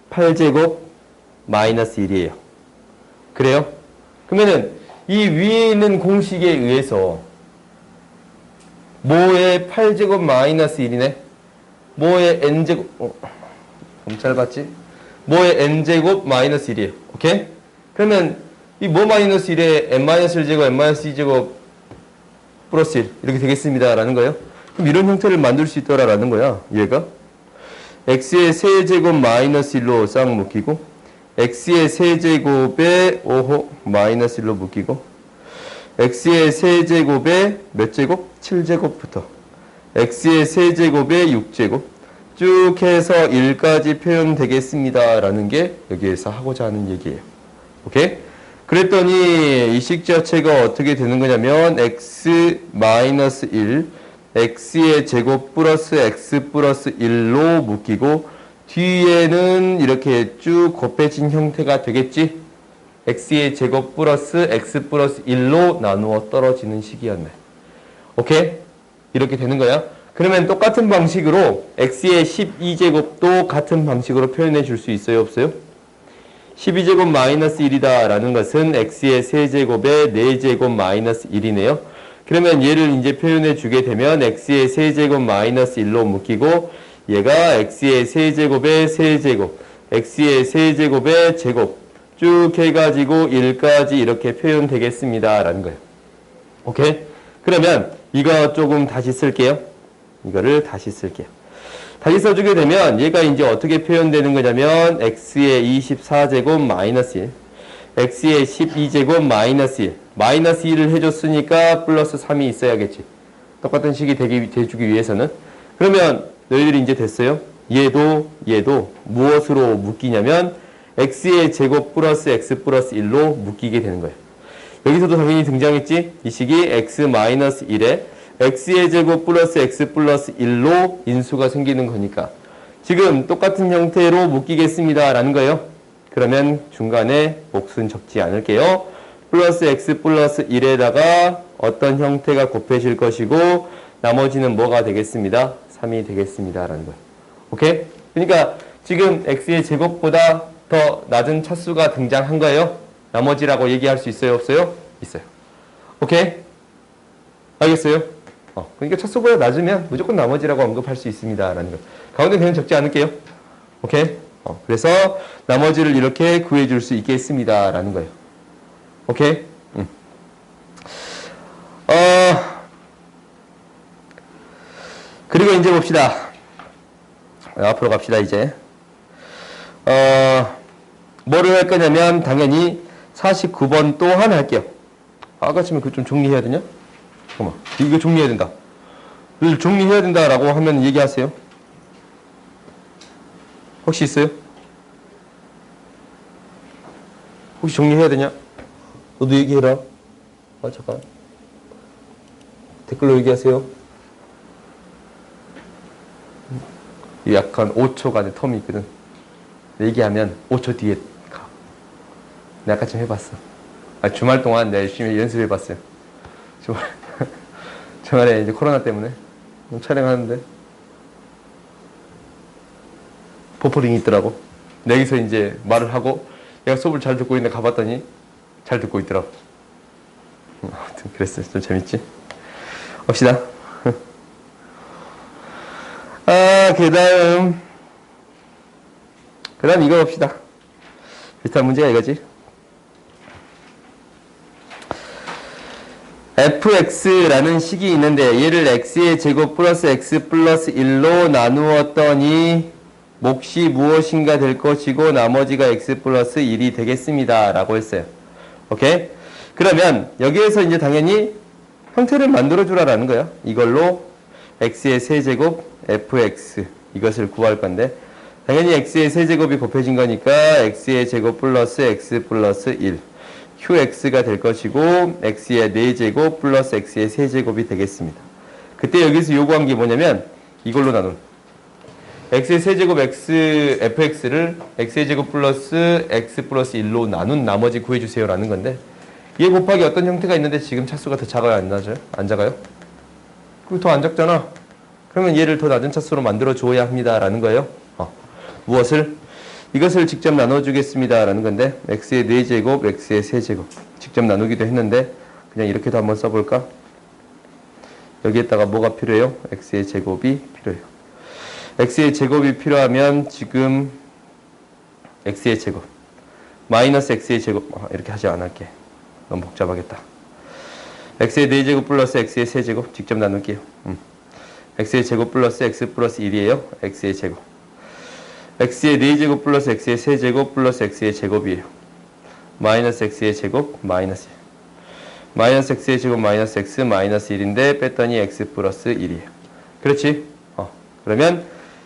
8제곱 마이너스 1이에요. 그래요? 그러면은 이 위에 있는 공식에 의해서 모의 8제곱 마이너스 1이네. 모의 n제곱 좀 짧았지? 모의 n제곱 마이너스 1이에요. 오케이? 그러면 이 모 마이너스 1에 n 마이너스 1제곱 n 마이너스 2제곱 플러스 1 이렇게 되겠습니다 라는 거예요. 그럼 이런 형태를 만들 수 있더라라는 거야. 얘가 x의 세제곱 마이너스 1로 싹 묶이고 x의 세제곱에 마이너스 1로 묶이고 x의 세제곱에 몇 제곱? 7제곱부터 x의 세제곱에 6제곱 쭉 해서 1까지 표현되겠습니다 라는 게 여기에서 하고자 하는 얘기예요. 오케이? 그랬더니 이 식 자체가 어떻게 되는 거냐면 x 마이너스 1 x의 제곱 플러스 x 플러스 1로 묶이고 뒤에는 이렇게 쭉 곱해진 형태가 되겠지? x의 제곱 플러스 x 플러스 1로 나누어 떨어지는 식이었네. 오케이? 이렇게 되는 거야. 그러면 똑같은 방식으로 x의 12제곱도 같은 방식으로 표현해 줄 수 있어요? 없어요? 12제곱 마이너스 1이다 라는 것은 x의 세제곱에 4제곱 마이너스 1이네요. 그러면 얘를 이제 표현해 주게 되면 x의 세제곱 마이너스 1로 묶이고 얘가 x의 세제곱에 세제곱, x의 세제곱에 제곱 쭉 해가지고 1까지 이렇게 표현되겠습니다 라는 거예요. 오케이? 그러면 이거 조금 다시 쓸게요. 이거를 다시 쓸게요. 다시 써주게 되면 얘가 이제 어떻게 표현되는 거냐면 x의 24제곱 마이너스 1 x의 12제곱 마이너스 1 마이너스 1을 해줬으니까 플러스 3이 있어야겠지. 똑같은 식이 돼주기 위해서는. 그러면 너희들이 이제 됐어요. 얘도 무엇으로 묶이냐면 x의 제곱 플러스 x 플러스 1로 묶이게 되는 거예요. 여기서도 당연히 등장했지. 이 식이 x 마이너스 1에 x의 제곱 플러스 x 플러스 1로 인수가 생기는 거니까 지금 똑같은 형태로 묶이겠습니다 라는 거예요. 그러면 중간에 몫은 적지 않을게요. 플러스 x 플러스 1에다가 어떤 형태가 곱해질 것이고 나머지는 뭐가 되겠습니다? 3이 되겠습니다 라는 거예요. 오케이? 그러니까 지금 x의 제곱보다 더 낮은 차수가 등장한 거예요. 나머지라고 얘기할 수 있어요? 없어요? 있어요. 오케이? 알겠어요? 그러니까 차수보다 낮으면 무조건 나머지라고 언급할 수 있습니다 라는 거예요. 가운데 그냥 적지 않을게요. 오케이? 그래서 나머지를 이렇게 구해줄 수 있겠습니다 라는 거예요. 오케이? 그리고 이제 봅시다. 앞으로 갑시다 이제. 뭐를 할 거냐면 당연히 49번 또한 할게요. 아까쯤에 그거 좀 정리해야 되냐? 잠깐만. 이거 정리해야 된다. 이걸 정리해야 된다라고 하면 얘기하세요. 혹시 있어요? 혹시 정리해야 되냐? 너도 얘기해라. 잠깐. 댓글로 얘기하세요. 약간 5초간의 텀이 있거든. 얘기하면 5초 뒤에 가. 내가 아까 좀 해봤어. 주말 동안 내가 열심히 연습해봤어요. 주말에 이제 코로나 때문에 촬영하는데 버퍼링이 있더라고. 여기서 이제 말을 하고 얘가 수업을 잘 듣고 있는데 가봤더니 잘 듣고 있더라고. 아무튼 그랬어요. 좀 재밌지? 봅시다. 그 다음 이거 봅시다. 비슷한 문제가 이거지. fx라는 식이 있는데 얘를 x의 제곱 플러스 x 플러스 1로 나누었더니 몫이 무엇인가 될 것이고 나머지가 x 플러스 1이 되겠습니다 라고 했어요. 오케이? 그러면 여기에서 이제 당연히 형태를 만들어 주라라는 거야. 이걸로 x의 세제곱 fx 이것을 구할 건데 당연히 x의 세제곱이 곱해진 거니까 x의 제곱 플러스 x 플러스 1 qx가 될 것이고 x의 4제곱 플러스 x의 세제곱이 되겠습니다. 그때 여기서 요구한 게 뭐냐면 이걸로 나눈 x의 세제곱 fx를 x의 제곱 플러스 x 플러스 1로 나눈 나머지 구해주세요 라는 건데 얘 곱하기 어떤 형태가 있는데 지금 차수가 더 작아요? 안 낮아요? 안 작아요? 그럼 더 안 작잖아. 그러면 얘를 더 낮은 차수로 만들어 줘야 합니다 라는 거예요. 무엇을? 이것을 직접 나눠주겠습니다 라는 건데 x의 4제곱, x의 세제곱 직접 나누기도 했는데 그냥 이렇게도 한번 써볼까? 여기에다가 뭐가 필요해요? x의 제곱이 필요해요. x의 제곱이 필요하면 지금 x의 제곱 마이너스 x의 제곱 이렇게 하지 않을게. 너무 복잡하겠다. x의 4제곱 플러스 x의 세제곱 직접 나눌게요. x의 제곱 플러스 x 플러스 1이에요. x의 제곱 x의 4제곱 플러스 x의 세제곱 플러스 x의 제곱이에요. 마이너스 x의 제곱 마이너스 1 마이너스 x의 제곱 마이너스 x 마이너스 1인데 뺐더니 x 플러스 1이에요. 그렇지? 그러면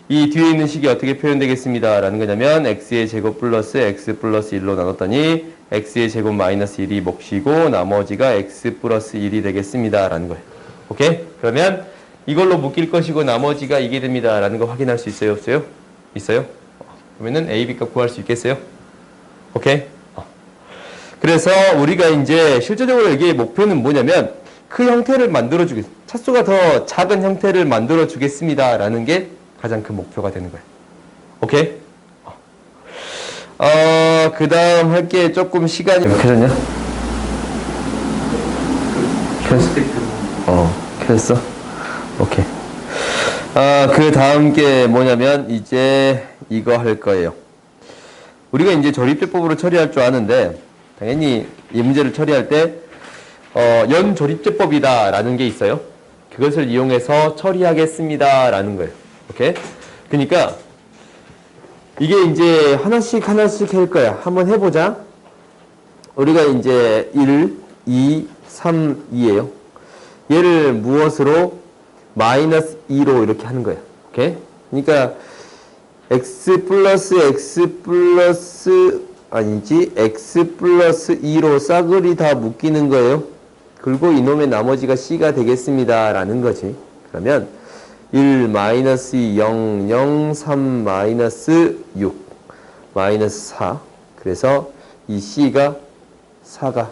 이 뒤에 있는 식이 어떻게 표현되겠습니다 라는 거냐면 x의 제곱 플러스 x 플러스 1로 나눴더니 x의 제곱 마이너스 1이 몫이고 나머지가 x 플러스 1이 되겠습니다 라는 거예요. 오케이? 그러면 이걸로 묶일 것이고 나머지가 이게 됩니다 라는 거 확인할 수 있어요? 없어요? 있어요? 그러면은 a, b 값 구할 수 있겠어요? 오케이? 그래서 우리가 이제 실제적으로 이게 목표는 뭐냐면 그 형태를 만들어주겠, 차수가 더 작은 형태를 만들어주겠습니다 라는 게 가장 큰 목표가 되는 거예요. 오케이? 그 다음 할 게 조금 시간이 몇 켜졌냐? 켰어? 켰어? 오케이. 그 다음 게 뭐냐면 이제 이거 할 거예요. 우리가 이제 조립제법으로 처리할 줄 아는데 당연히 이 문제를 처리할 때 연조립제법이다 라는 게 있어요. 그것을 이용해서 처리하겠습니다 라는 거예요. 오케이? 그러니까 이게 이제 하나씩 할 거야. 한번 해보자. 우리가 이제 1, 2, 3, 2예요. 얘를 무엇으로 마이너스 2로 이렇게 하는 거야. 오케이? 그러니까 x 플러스 x 플러스 2로 싸그리 다 묶이는 거예요. 그리고 이놈의 나머지가 c가 되겠습니다. 라는 거지. 그러면 1 마이너스 2 0 0 3 마이너스 6 마이너스 4 그래서 이 c가 4가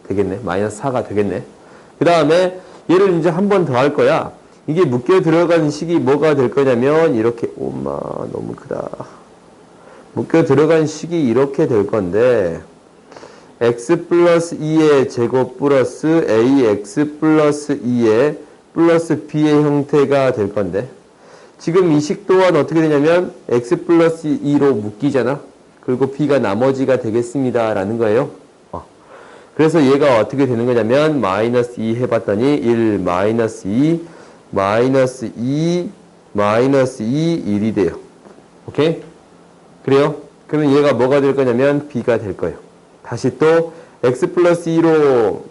되겠네. 마이너스 4가 되겠네. 그 다음에 얘를 이제 한 번 더 할 거야. 이게 묶여 들어간 식이 뭐가 될 거냐면 이렇게 엄마 너무 크다. 묶여 들어간 식이 이렇게 될 건데 x 플러스 2의 제곱 플러스 ax 플러스 2의 플러스 b의 형태가 될 건데 지금 이 식 또한 어떻게 되냐면 x 플러스 2로 묶이잖아. 그리고 b가 나머지가 되겠습니다. 라는 거예요. 그래서 얘가 어떻게 되는 거냐면 마이너스 2 해봤더니 1 마이너스 2 마이너스 2 마이너스 2 1이 돼요. 오케이? 그래요? 그러면 얘가 뭐가 될 거냐면 b가 될 거예요. 다시 또 x 플러스 2로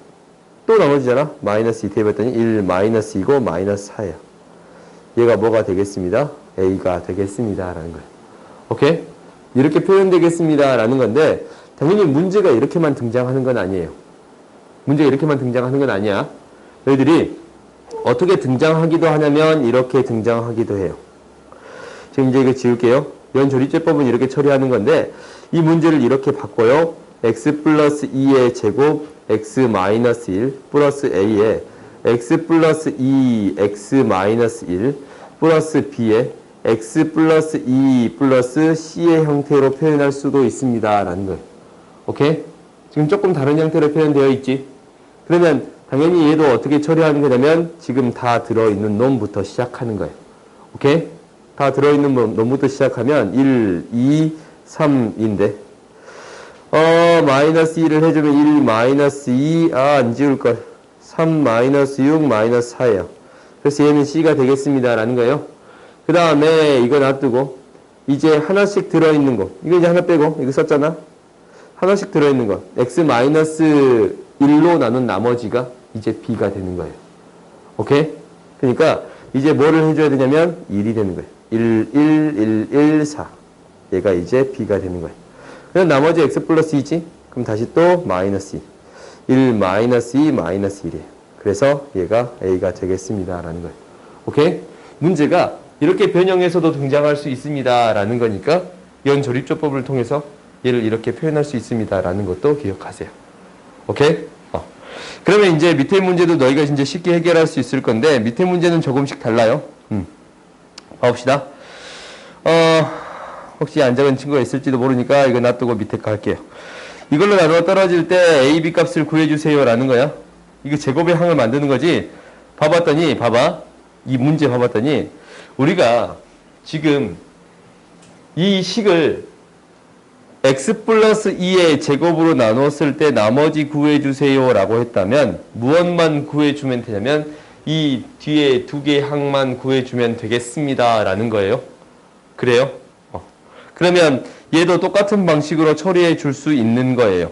또 나머지잖아. 마이너스 2 대입했더니 1 마이너스 2고 마이너스 4예요. 얘가 뭐가 되겠습니다? a가 되겠습니다. 라는 거예요. 오케이? 이렇게 표현되겠습니다. 라는 건데 당연히 문제가 이렇게만 등장하는 건 아니에요. 문제가 이렇게만 등장하는 건 아니야. 너희들이 어떻게 등장하기도 하냐면 이렇게 등장하기도 해요. 지금 이제 이거 지울게요. 연조립제법은 이렇게 처리하는 건데 이 문제를 이렇게 바꿔요. x 플러스 2의 제곱 x 마이너스 1 플러스 a에 x 플러스 2 x 마이너스 1 플러스 b에 x 플러스 2 플러스 c의 형태로 표현할 수도 있습니다. 라는 거예요. 오케이? 지금 조금 다른 형태로 표현되어 있지? 그러면 당연히 얘도 어떻게 처리하는 거냐면 지금 다 들어있는 놈부터 시작하는 거예요. 오케이? 다 들어있는 놈부터 시작하면 1, 2, 3인데 마이너스 1을 해주면 1 마이너스 2 안 지울걸 3 마이너스 6 마이너스 4예요. 그래서 얘는 c가 되겠습니다. 라는 거예요. 그 다음에 이거 놔두고 이제 하나씩 들어있는 거 이거 이제 하나 빼고 이거 썼잖아. 하나씩 들어있는 거 x 마이너스 1로 나눈 나머지가 이제 b가 되는 거예요. 오케이? 그러니까 이제 뭐를 해줘야 되냐면 1이 되는 거예요. 1, 1, 1, 1, 4 얘가 이제 b가 되는 거예요. 그럼 나머지 x 플러스 2지? 그럼 다시 또 마이너스 2 1 마이너스 2 마이너스 1이에요. 그래서 얘가 a가 되겠습니다. 라는 거예요. 오케이? 문제가 이렇게 변형해서도 등장할 수 있습니다. 라는 거니까 연조립조법을 통해서 얘를 이렇게 표현할 수 있습니다. 라는 것도 기억하세요. 오케이? 그러면 이제 밑에 문제도 너희가 이제 쉽게 해결할 수 있을 건데 밑에 문제는 조금씩 달라요. 봐봅시다. 혹시 안 적은 친구가 있을지도 모르니까 이거 놔두고 밑에 거 할게요. 이걸로 나누어 떨어질 때 a, b 값을 구해주세요. 라는 거야. 이거 제곱의 항을 만드는 거지. 봐봤더니 봐봐. 이 문제 봐봤더니 우리가 지금 이 식을 x 플러스 2의 제곱으로 나눴을 때 나머지 구해주세요 라고 했다면 무엇만 구해주면 되냐면 이 뒤에 두 개의 항만 구해주면 되겠습니다 라는 거예요. 그래요? 그러면 얘도 똑같은 방식으로 처리해 줄 수 있는 거예요.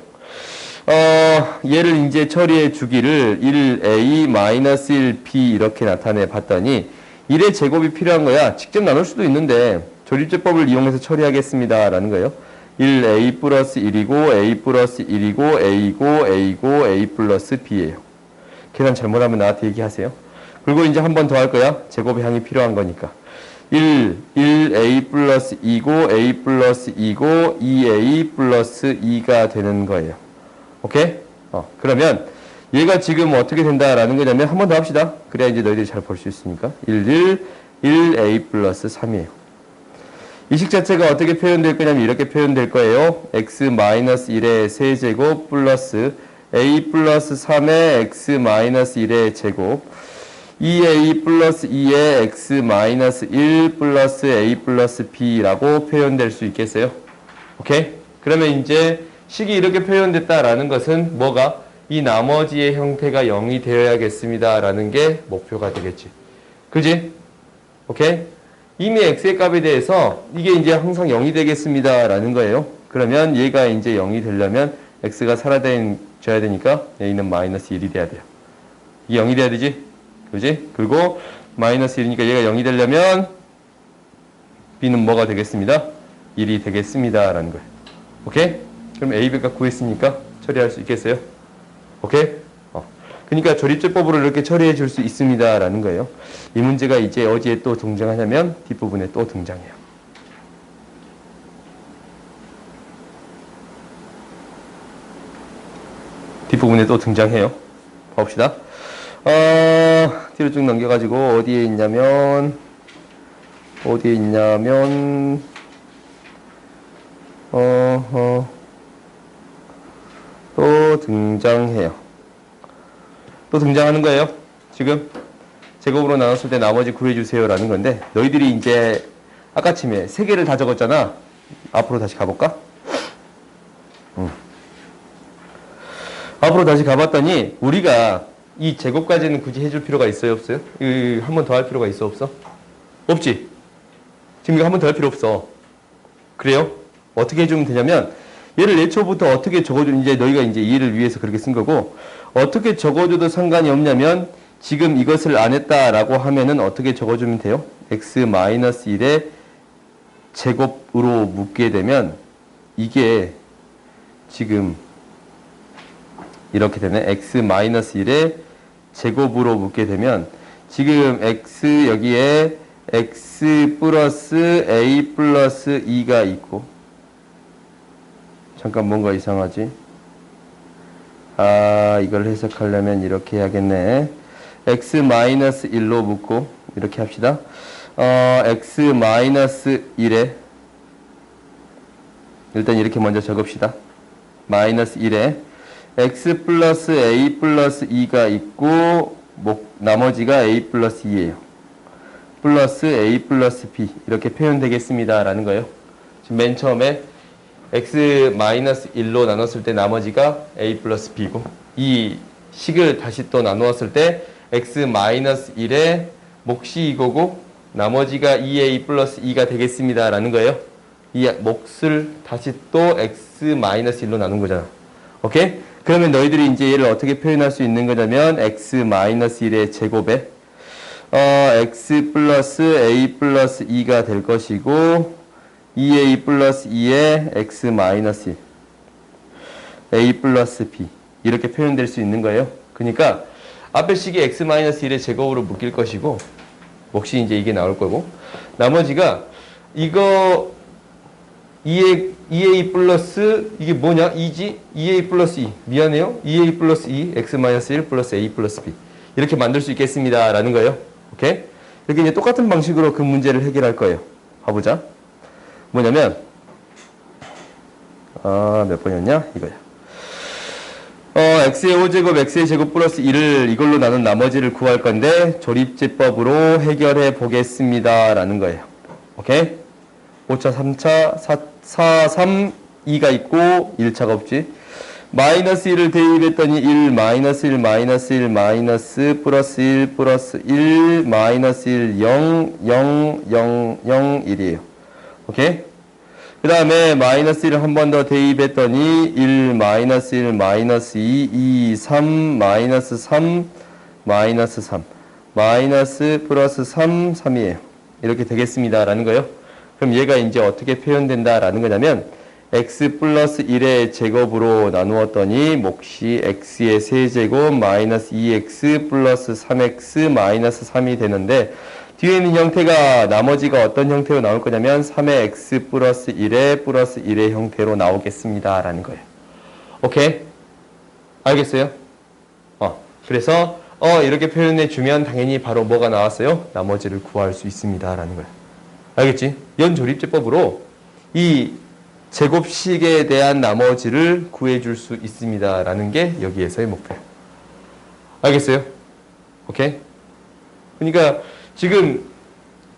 얘를 이제 처리해 주기를 1a-1b 이렇게 나타내 봤더니 1의 제곱이 필요한 거야. 직접 나눌 수도 있는데 조립제법을 이용해서 처리하겠습니다 라는 거예요. 1a 플러스 1이고 a 플러스 1이고 a고 a고 a 플러스 b예요. 계산 잘못하면 나한테 얘기하세요. 그리고 이제 한 번 더 할 거야. 제곱의 항이 필요한 거니까. 1a 플러스 2고 a 플러스 2고 2a 플러스 2가 되는 거예요. 오케이? 그러면 얘가 지금 어떻게 된다라는 거냐면 한 번 더 합시다. 그래야 이제 너희들이 잘 볼 수 있으니까. 1a 플러스 3이에요. 이 식 자체가 어떻게 표현될 거냐면 이렇게 표현될 거예요. x-1의 세제곱 플러스 a 플러스 3의 x-1의 제곱 2a 플러스 2의 x-1 플러스 a 플러스 b라고 표현될 수 있겠어요? 오케이? 그러면 이제 식이 이렇게 표현됐다라는 것은 뭐가? 이 나머지의 형태가 0이 되어야겠습니다. 라는 게 목표가 되겠지. 그지? 오케이? 이미 x의 값에 대해서 이게 이제 항상 0이 되겠습니다. 라는 거예요. 그러면 얘가 이제 0이 되려면 x가 사라져야 되니까 얘는 마이너스 1이 돼야 돼요. 이게 0이 돼야 되지? 그지? 그리고 마이너스 1이니까 얘가 0이 되려면 b는 뭐가 되겠습니다? 1이 되겠습니다. 라는 거예요. 오케이? 그럼 a, b가 구했으니까 처리할 수 있겠어요? 오케이? 그러니까 조립제법으로 이렇게 처리해 줄 수 있습니다. 라는 거예요. 이 문제가 이제 어디에 또 등장하냐면 뒷부분에 또 등장해요. 뒷부분에 또 등장해요. 봅시다. 뒤로 쭉 넘겨가지고 어디에 있냐면 또 등장해요. 또 등장하는 거예요. 지금 제곱으로 나눴을 때 나머지 구해주세요 라는 건데, 너희들이 이제 아까쯤에 3개를 다 적었잖아. 앞으로 다시 가볼까? 앞으로 다시 가봤더니 우리가 이 제곱까지는 굳이 해줄 필요가 있어요, 없어요? 한 번 더 할 필요가 있어, 없어? 없지? 지금 이거 한 번 더 할 필요 없어. 그래요? 어떻게 해주면 되냐면, 얘를 예초부터 어떻게 적어주는, 이제 너희가 이제 이해를 위해서 그렇게 쓴 거고, 어떻게 적어줘도 상관이 없냐면, 지금 이것을 안 했다라고 하면은 어떻게 적어주면 돼요? x-1의 제곱으로 묶게 되면, 이게 지금 이렇게 되네. x-1의 제곱으로 묶게 되면, 지금 x 여기에 x 플러스 a 플러스 2가 있고, 잠깐 뭔가 이상하지? 이걸 해석하려면 이렇게 해야겠네. x 마이너스 1로 묶고 이렇게 합시다. x 마이너스 1에 일단 이렇게 먼저 적읍시다. 마이너스 1에 x 플러스 a 플러스 2가 있고 나머지가 a 플러스 2예요. 플러스 a 플러스 b 이렇게 표현되겠습니다 라는 거예요. 지금 맨 처음에 x-1로 나눴을 때 나머지가 a 플러스 b고, 이 식을 다시 또 나누었을 때 x-1의 몫이 이거고 나머지가 2a 플러스 2가 되겠습니다 라는 거예요. 이 몫을 다시 또 x-1로 나눈 거잖아. 오케이? 그러면 너희들이 이제 얘를 어떻게 표현할 수 있는 거냐면 x-1의 제곱에 x 플러스 a 플러스 2가 될 것이고 2a 플러스 2에 x 마이너스 1 a 플러스 b 이렇게 표현될 수 있는 거예요. 그러니까 앞에 식이 x 마이너스 1의 제곱으로 묶일 것이고 몫이 이제 이게 나올 거고, 나머지가 이거 2a 플러스 이게 뭐냐? 2지? 2a 플러스 2 미안해요. 2a 플러스 2 x 마이너스 1 플러스 a 플러스 b 이렇게 만들 수 있겠습니다 라는 거예요. 오케이? 이렇게 이제 똑같은 방식으로 그 문제를 해결할 거예요. 봐보자. 뭐냐면 몇 번이었냐? 이거야. x의 5제곱 x의 제곱 플러스 1을 이걸로 나눈 나머지를 구할 건데 조립제법으로 해결해 보겠습니다 라는 거예요. 오케이? 5차, 3차, 4, 3, 2가 있고 1차가 없지. 마이너스 1을 대입했더니 1, 마이너스 1, 마이너스 1, 마이너스 플러스 1, 플러스 1, 마이너스 1, 0, 0, 0, 0, 1이에요. 오케이? 그 다음에 마이너스 1을 한 번 더 대입했더니 1, 마이너스 1, 마이너스 2, 2, 3, 마이너스 3, 마이너스 3, 마이너스 플러스 3, 3이에요. 이렇게 되겠습니다 라는 거예요. 그럼 얘가 이제 어떻게 표현된다 라는 거냐면 x 플러스 1의 제곱으로 나누었더니 몫이 x의 세제곱 마이너스 2x 플러스 3x 마이너스 3이 되는데, 뒤에 있는 형태가 나머지가 어떤 형태로 나올 거냐면 3의 x 플러스 1의 형태로 나오겠습니다 라는 거예요. 오케이? 알겠어요? 그래서 이렇게 표현해 주면 당연히 바로 뭐가 나왔어요? 나머지를 구할 수 있습니다 라는 거예요. 알겠지? 연조립제법으로 이 제곱식에 대한 나머지를 구해줄 수 있습니다 라는 게 여기에서의 목표예요. 알겠어요? 오케이? 그러니까 지금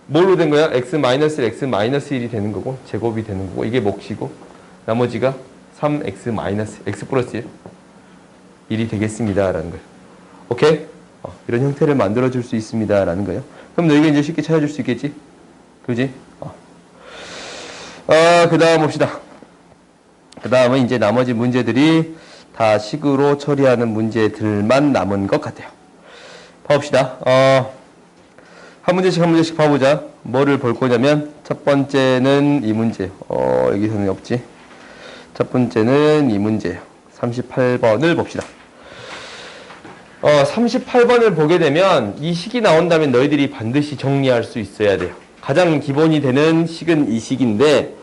뭘로 된 거야? x-1, x-1이 되는 거고 제곱이 되는 거고 이게 몫이고 나머지가 3x- x 플러스 1이 되겠습니다 라는 거예요. 오케이? 이런 형태를 만들어줄 수 있습니다 라는 거예요. 그럼 너희가 이제 쉽게 찾아줄 수 있겠지? 그지? 그 다음 봅시다. 그 다음은 이제 나머지 문제들이 다 식으로 처리하는 문제들만 남은 것 같아요. 봅시다. 한 문제씩 한 문제씩 봐보자. 뭐를 볼 거냐면 첫 번째는 이 문제. 여기서는 없지. 첫 번째는 이 문제예요. 38번을 봅시다. 38번을 보게 되면 이 식이 나온다면 너희들이 반드시 정리할 수 있어야 돼요. 가장 기본이 되는 식은 이 식인데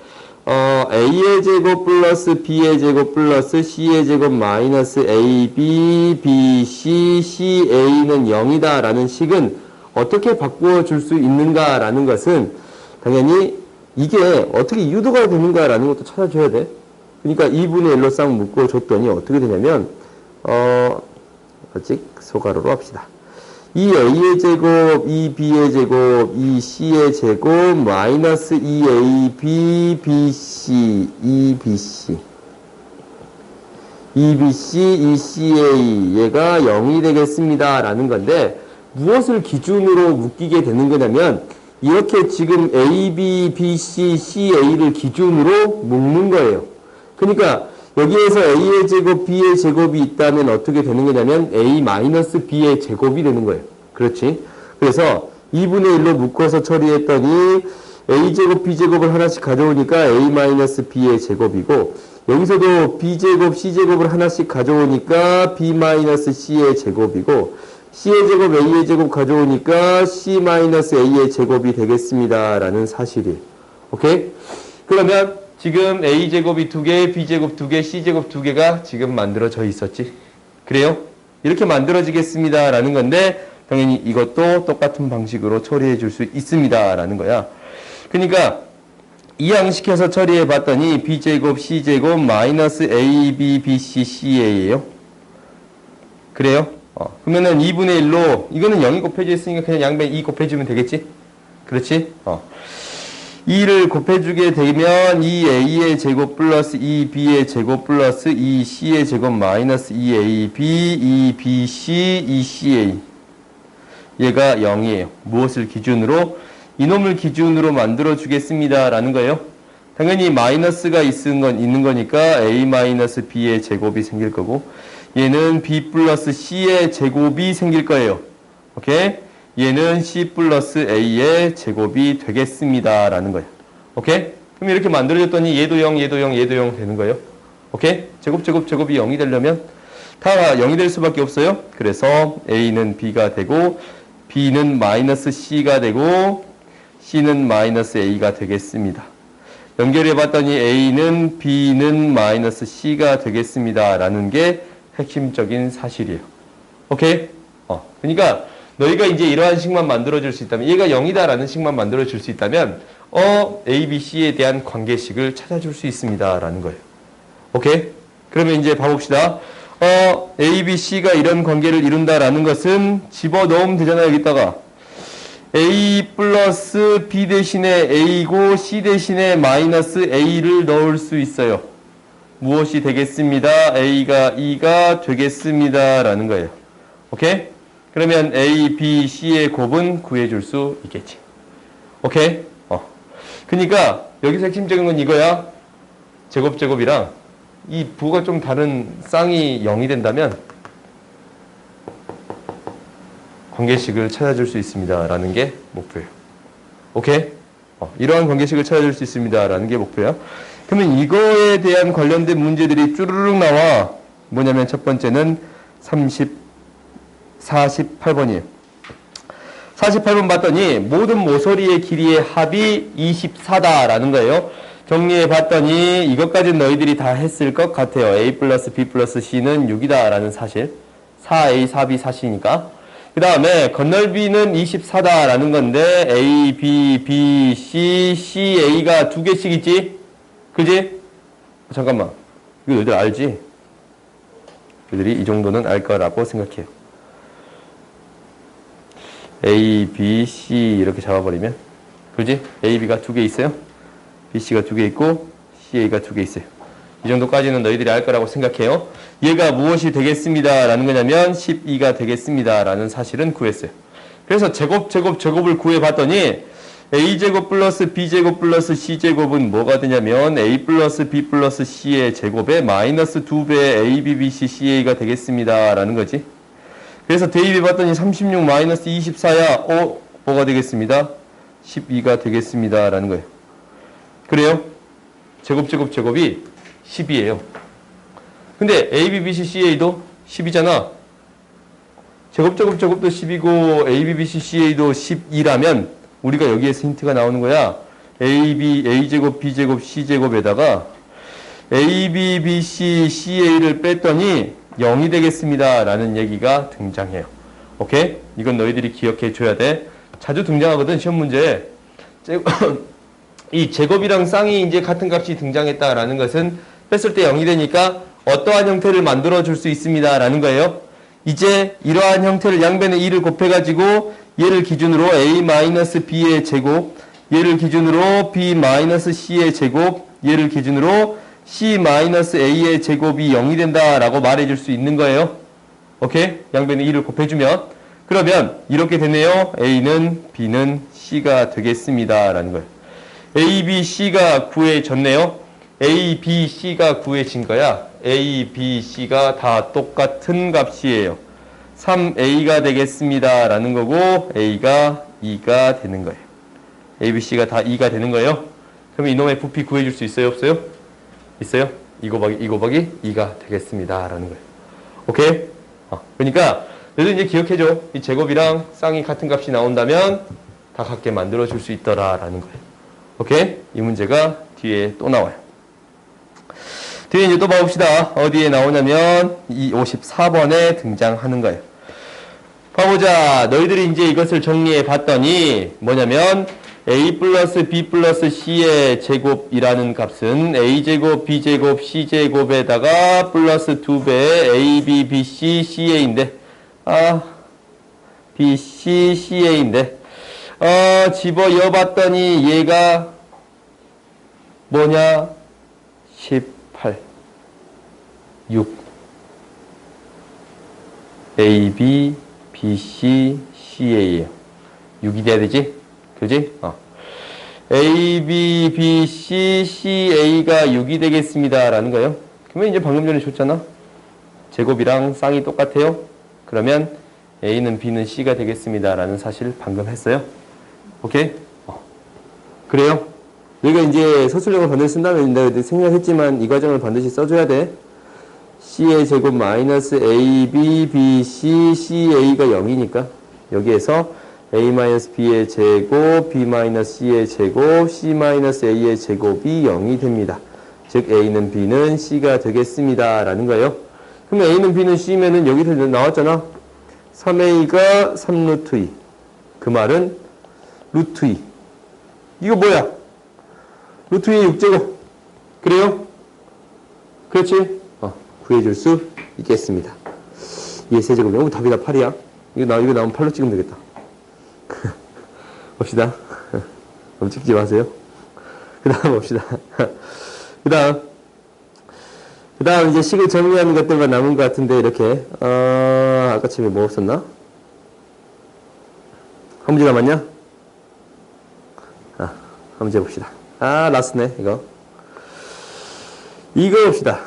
a의 제곱 플러스 b의 제곱 플러스 c의 제곱 마이너스 ab, bc, ca는 0이다 라는 식은 어떻게 바꾸어 줄 수 있는가 라는 것은 당연히 이게 어떻게 유도가 되는가 라는 것도 찾아줘야 돼. 그러니까 2분의 1로 싹 묶어줬더니 어떻게 되냐면 아직 소가로로 합시다. 이 a의 제곱, 이 b의 제곱, 이 c의 제곱, 마이너스 2ab, bc, 2bc, 2bc, 2ca, 얘가 0이 되겠습니다. 라는 건데, 무엇을 기준으로 묶이게 되는 거냐면, 이렇게 지금 ab, bc, ca를 기준으로 묶는 거예요. 그러니까, 여기에서 a의 제곱, b의 제곱이 있다면 어떻게 되는 거냐면 a-b의 제곱이 되는 거예요. 그렇지? 그래서 2분의 1로 묶어서 처리했더니 a제곱, b제곱을 하나씩 가져오니까 a-b의 제곱이고 여기서도 b제곱, c제곱을 하나씩 가져오니까 b-c의 제곱이고 c의 제곱, a의 제곱 가져오니까 c-a의 제곱이 되겠습니다. 라는 사실이에요. 오케이? 그러면 지금 a제곱이 2개, b제곱 2개, c제곱 2개가 지금 만들어져 있었지. 그래요? 이렇게 만들어지겠습니다. 라는 건데 당연히 이것도 똑같은 방식으로 처리해 줄 수 있습니다. 라는 거야. 그러니까 이항시켜서 처리해 봤더니 b제곱, c제곱, 마이너스 ab, bc, ca예요. 그래요? 그러면은 2분의 1로 이거는 0이 곱해져 있으니까 그냥 양변 2 곱해주면 되겠지? 그렇지? 2를 곱해주게 되면 2a의 제곱 플러스 2b의 제곱 플러스 2c의 제곱 마이너스 2ab, 2bc, 2ca 얘가 0이에요. 무엇을 기준으로? 이놈을 기준으로 만들어 주겠습니다. 라는 거예요. 당연히 마이너스가 있는 거니까 a-b의 제곱이 생길 거고 얘는 b 플러스 c의 제곱이 생길 거예요. 오케이? 얘는 c 플러스 a의 제곱이 되겠습니다. 라는 거예요. 오케이? 그럼 이렇게 만들어졌더니 얘도 0, 얘도 0, 얘도 0 되는 거예요. 오케이? 제곱이 0이 되려면 다 0이 될 수밖에 없어요. 그래서 a는 b가 되고 b는 마이너스 c가 되고 c는 마이너스 a가 되겠습니다. 연결해 봤더니 a는 b는 마이너스 c가 되겠습니다. 라는 게 핵심적인 사실이에요. 오케이? 그러니까 너희가 이제 이러한 식만 만들어줄 수 있다면 얘가 0이다 라는 식만 만들어줄 수 있다면 A, B, C에 대한 관계식을 찾아줄 수 있습니다 라는 거예요. 오케이? 그러면 이제 봐봅시다. A, B, C가 이런 관계를 이룬다 라는 것은 집어넣으면 되잖아요. 여기다가 A 플러스 B 대신에 A고 C 대신에 마이너스 A를 넣을 수 있어요. 무엇이 되겠습니다. A가 2가 되겠습니다 라는 거예요. 오케이? 그러면 A, B, C의 곱은 구해줄 수 있겠지. 오케이? 그러니까 여기서 핵심적인 건 이거야. 제곱이랑 이 부가 좀 다른 쌍이 0이 된다면 관계식을 찾아줄 수 있습니다. 라는 게 목표예요. 오케이? 이러한 관계식을 찾아줄 수 있습니다. 라는 게 목표야. 그러면 이거에 대한 관련된 문제들이 쭈르륵 나와. 뭐냐면 첫 번째는 48번이에요. 48번 봤더니 모든 모서리의 길이의 합이 24다라는 거예요. 정리해 봤더니 이것까지는 너희들이 다 했을 것 같아요. A 플러스 B 플러스 C는 6이다 라는 사실. 4A, 4B, 4C니까. 그 다음에 건널비는 24다 라는 건데 A, B, B, C, C, A가 두 개씩 있지? 그지? 잠깐만. 이거 너희들 알지? 너희들이 이 정도는 알 거라고 생각해요. A, B, C 이렇게 잡아버리면 그지? A, B가 두 개 있어요. B, C가 두 개 있고 C, A가 두 개 있어요. 이 정도까지는 너희들이 알 거라고 생각해요. 얘가 무엇이 되겠습니다 라는 거냐면 12가 되겠습니다 라는 사실은 구했어요. 그래서 제곱을 구해봤더니 A제곱 플러스 B제곱 플러스 C제곱은 뭐가 되냐면 A 플러스 B 플러스 C의 제곱에 마이너스 2배의 A, B, B, C, C, A가 되겠습니다 라는 거지. 그래서 대입해 봤더니 36 마이너스 24야. 뭐가 되겠습니다? 12가 되겠습니다. 라는 거예요. 그래요? 제곱이 10이에요. 근데 A, B, B, C, C, A도 10이잖아. 제곱도 10이고 A, B, B, C, C, A도 12라면 우리가 여기에서 힌트가 나오는 거야. A, B, A제곱, B제곱, C제곱에다가 A, B, B, C, C, A를 뺐더니 0이 되겠습니다. 라는 얘기가 등장해요. 오케이? 이건 너희들이 기억해 줘야 돼. 자주 등장하거든, 시험 문제에. 이 제곱이랑 쌍이 이제 같은 값이 등장했다라는 것은 뺐을 때 0이 되니까 어떠한 형태를 만들어 줄 수 있습니다. 라는 거예요. 이제 이러한 형태를 양변에 2를 곱해가지고 얘를 기준으로 A-B의 제곱, 얘를 기준으로 B-C의 제곱, 얘를 기준으로 C-A의 제곱이 0이 된다라고 말해줄 수 있는 거예요. 오케이? 양변에 2를 곱해주면. 그러면 이렇게 되네요. A는 B는 C가 되겠습니다. 라는 거예요. A, B, C가 구해졌네요. A, B, C가 구해진 거야. A, B, C가 다 똑같은 값이에요. 3A가 되겠습니다. 라는 거고 A가 2가 되는 거예요. A, B, C가 다 2가 되는 거예요. 그럼 이놈의 부피 구해줄 수 있어요? 없어요? 있어요? 2 곱하기 2가 되겠습니다. 라는 거예요. 오케이? 그러니까 너희들 이제 기억해줘. 이 제곱이랑 쌍이 같은 값이 나온다면 다 같게 만들어줄 수 있더라. 라는 거예요. 오케이? 이 문제가 뒤에 또 나와요. 뒤에 이제 또 봐봅시다. 어디에 나오냐면 이 54번에 등장하는 거예요. 봐보자. 너희들이 이제 이것을 정리해 봤더니 뭐냐면 A 플러스 B 플러스 C의 제곱이라는 값은 A제곱, B제곱, C제곱에다가 플러스 2배 A, B, B, C, CA인데 B, C, CA인데 집어여 봤더니 얘가 뭐냐? 18, 6 A, B, B, C, CA예요. 6이 돼야 되지? 그지? A, B, B, C, C, A가 6이 되겠습니다. 라는 거예요. 그러면 이제 방금 전에 줬잖아. 제곱이랑 쌍이 똑같아요. 그러면 A는 B는 C가 되겠습니다. 라는 사실 방금 했어요. 오케이? 그래요? 여기가 이제 서술형을 반드시 쓴다면 내가 생략했지만 이 과정을 반드시 써줘야 돼. C의 제곱 마이너스 A, B, B, C, C, A가 0이니까 여기에서 A-B의 제곱, B-C의 제곱, C-A의 제곱이 0이 됩니다. 즉 A는 B는 C가 되겠습니다. 라는 거예요. 그러면 A는 B는 C면은 여기서 나왔잖아. 3A가 3루트 2. 그 말은 루트 2. 이거 뭐야? 루트 2의 6제곱. 그래요? 그렇지? 구해줄 수 있겠습니다. 얘 세제곱이면 답이 다 8이야. 이거 나오면 8로 찍으면 되겠다. 봅시다. 너무 찍지 마세요. 그 다음 봅시다. 그 다음 이제 식을 정리하는 것들만 남은 것 같은데, 이렇게. 아까 처음에 뭐 없었나? 한 문제 남았냐? 한 문제 봅시다. 라스네, 이거. 이거 봅시다.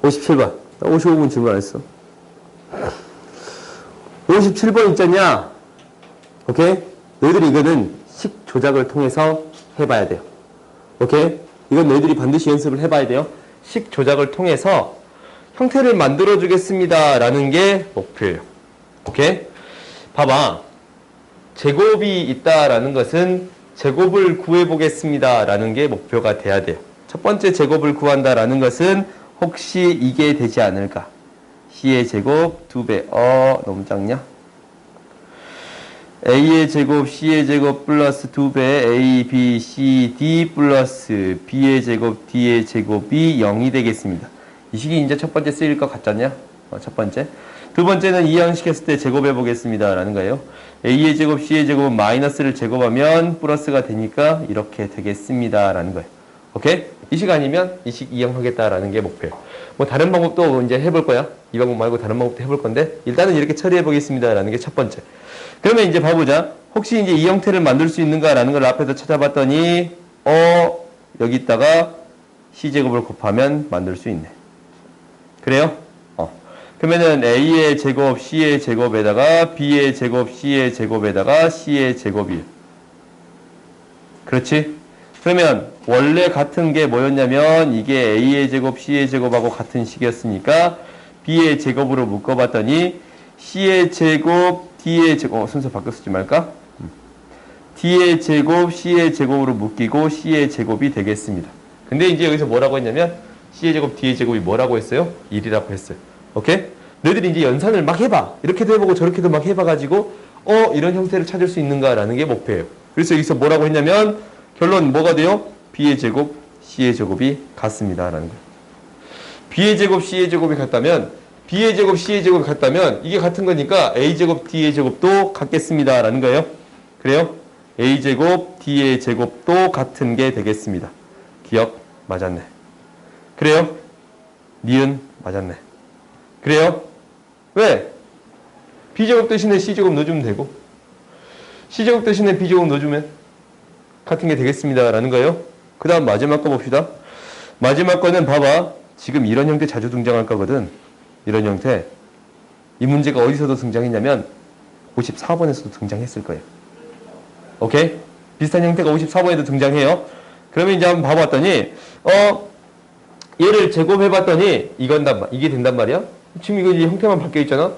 57번. 55분 질문 안 했어. 57번 있잖냐? 오케이? 너희들이 이거는 식 조작을 통해서 해봐야 돼요. 오케이? 이건 너희들이 반드시 연습을 해봐야 돼요. 식 조작을 통해서 형태를 만들어 주겠습니다. 라는 게 목표예요. 오케이? 봐봐. 제곱이 있다라는 것은 제곱을 구해보겠습니다. 라는 게 목표가 돼야 돼요. 첫 번째 제곱을 구한다라는 것은 혹시 이게 되지 않을까? C의 제곱 2배. 너무 작냐? A의 제곱, C의 제곱 플러스 2배 A, B, C, D 플러스 B의 제곱, D의 제곱이 0이 되겠습니다. 이 식이 이제 첫 번째 쓰일 것 같잖냐? 첫 번째. 두 번째는 이항시켰을 때 제곱해 보겠습니다. 라는 거예요. A의 제곱, C의 제곱은 마이너스를 제곱하면 플러스가 되니까 이렇게 되겠습니다. 라는 거예요. 오케이? 이 식 아니면 이 식 이항하겠다라는 게 목표예요. 뭐 다른 방법도 이제 해볼 거야. 이 방법 말고 다른 방법도 해볼 건데 일단은 이렇게 처리해 보겠습니다. 라는 게 첫 번째. 그러면 이제 봐보자. 혹시 이제 이 형태를 만들 수 있는가라는 걸 앞에서 찾아봤더니 여기다가 C제곱을 곱하면 만들 수 있네. 그래요? 그러면은 A의 제곱, C의 제곱에다가 B의 제곱, C의 제곱에다가 C의 제곱이에요. 그렇지? 그러면 원래 같은 게 뭐였냐면 이게 A의 제곱, C의 제곱하고 같은 식이었으니까 B의 제곱으로 묶어봤더니 C의 제곱, D의 제곱, 순서 바꿔 쓰지 말까? D의 제곱, C의 제곱으로 묶이고 C의 제곱이 되겠습니다. 근데 이제 여기서 뭐라고 했냐면 C의 제곱, D의 제곱이 뭐라고 했어요? 1이라고 했어요. 오케이? 너희들이 이제 연산을 막 해봐. 이렇게도 해보고 저렇게도 막 해봐가지고 이런 형태를 찾을 수 있는가라는 게 목표예요. 그래서 여기서 뭐라고 했냐면 결론 뭐가 돼요? B의 제곱, C의 제곱이 같습니다. 라는 거예요. B의 제곱, C의 제곱이 같다면 B의 제곱, C의 제곱이 같다면 이게 같은 거니까 A 제곱, D의 제곱도 같겠습니다. 라는 거예요. 그래요? A 제곱, D의 제곱도 같은 게 되겠습니다. 기억 맞았네. 그래요? 니은 맞았네. 그래요? 왜? B제곱 대신에 C제곱 넣어주면 되고 C제곱 대신에 B제곱 넣어주면 같은 게 되겠습니다. 라는 거예요. 그 다음 마지막 거 봅시다. 마지막 거는 봐봐. 지금 이런 형태 자주 등장할 거거든. 이런 형태. 이 문제가 어디서도 등장했냐면 54번에서도 등장했을 거예요. 오케이? 비슷한 형태가 54번에도 등장해요. 그러면 이제 한번 봐봤더니 얘를 제곱해봤더니 이게 된단 말이야. 지금 이거 이제 형태만 바뀌어 있잖아.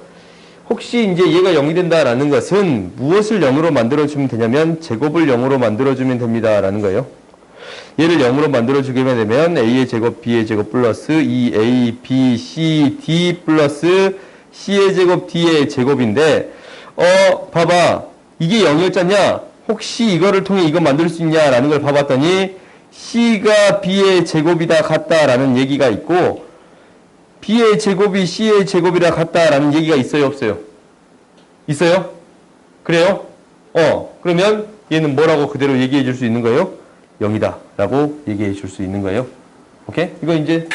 혹시 이제 얘가 0이 된다라는 것은 무엇을 0으로 만들어주면 되냐면 제곱을 0으로 만들어주면 됩니다. 라는 거예요. 얘를 0으로 만들어주게 되면 A의 제곱, B의 제곱 플러스 2A, B, C, D 플러스 C의 제곱, D의 제곱인데 봐봐. 이게 0이었잖냐? 혹시 이거를 통해 이거 만들 수 있냐라는 걸 봐봤더니 C가 B의 제곱이다 같다라는 얘기가 있고 B의 제곱이 C의 제곱이라 같다라는 얘기가 있어요, 없어요? 있어요? 그래요? 그러면 얘는 뭐라고 그대로 얘기해 줄 수 있는 거예요? 0이다 라고 얘기해 줄 수 있는 거예요. 오케이? 이거 이제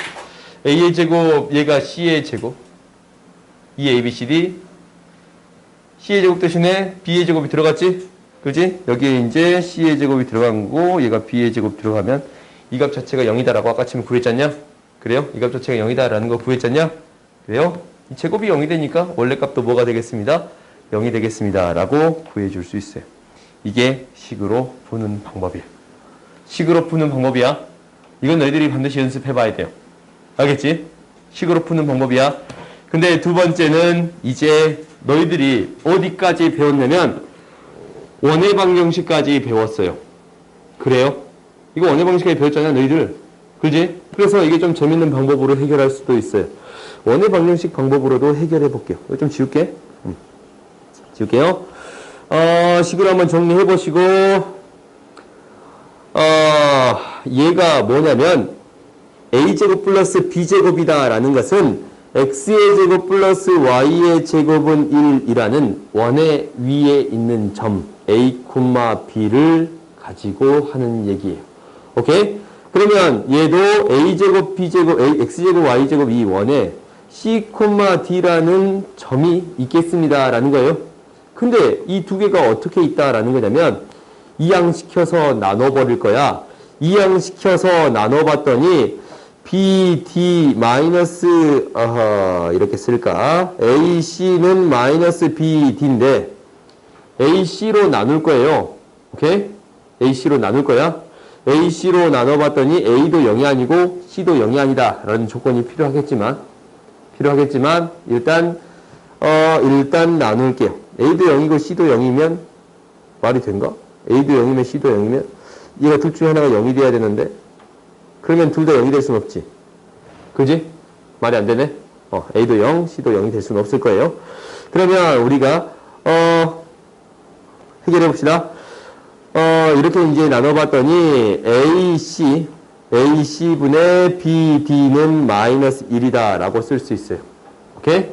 A의 제곱, 얘가 C의 제곱 2A, B, C, D C의 제곱 대신에 B의 제곱이 들어갔지? 그지? 여기에 이제 C의 제곱이 들어간 거고 얘가 B의 제곱 들어가면 이 값 자체가 0이다 라고 아까 치면 구했잖냐? 그래요? 이 값 자체가 0이다 라는 거 구했잖냐? 그래요? 이 제곱이 0이 되니까 원래 값도 뭐가 되겠습니다? 0이 되겠습니다 라고 구해줄 수 있어요. 이게 식으로 푸는 방법이에요. 식으로 푸는 방법이야. 이건 너희들이 반드시 연습해봐야 돼요. 알겠지? 식으로 푸는 방법이야. 근데 두 번째는 이제 너희들이 어디까지 배웠냐면 원의 방정식까지 배웠어요. 그래요? 이거 원의 방정식까지 배웠잖아 너희들. 그지? 그래서 이게 좀 재밌는 방법으로 해결할 수도 있어요. 원의 방정식 방법으로도 해결해 볼게요. 이거 좀 지울게. 지울게요. 식으로 한번 정리해 보시고 얘가 뭐냐면 A제곱 플러스 B제곱이다 라는 것은 X의 제곱 플러스 Y의 제곱은 1이라는 원의 위에 있는 점 A, B를 가지고 하는 얘기예요. 오케이? 그러면 얘도 A제곱, B제곱, X제곱, Y제곱 이 원에 C, D라는 점이 있겠습니다 라는 거예요. 근데 이 두 개가 어떻게 있다라는 거냐면 이항시켜서 나눠버릴 거야. 이항시켜서 나눠봤더니 B, D, 마이너스, 이렇게 쓸까? AC는 마이너스 B, D인데 AC로 나눌 거예요. 오케이? AC로 나눌 거야. AC로 나눠봤더니 A도 0이 아니고 C도 0이 아니다. 라는 조건이 필요하겠지만 일단 나눌게요. A도 0이고 C도 0이면 말이 된가? A도 0이면 C도 0이면 얘가 둘 중에 하나가 0이 돼야 되는데 그러면 둘 다 0이 될 순 없지. 그지? 말이 안 되네. A도 0, C도 0이 될 수는 없을 거예요. 그러면 우리가 해결해 봅시다. 이렇게 이제 나눠봤더니 AC분의 BD는 마이너스 1이다 라고 쓸 수 있어요. 오케이?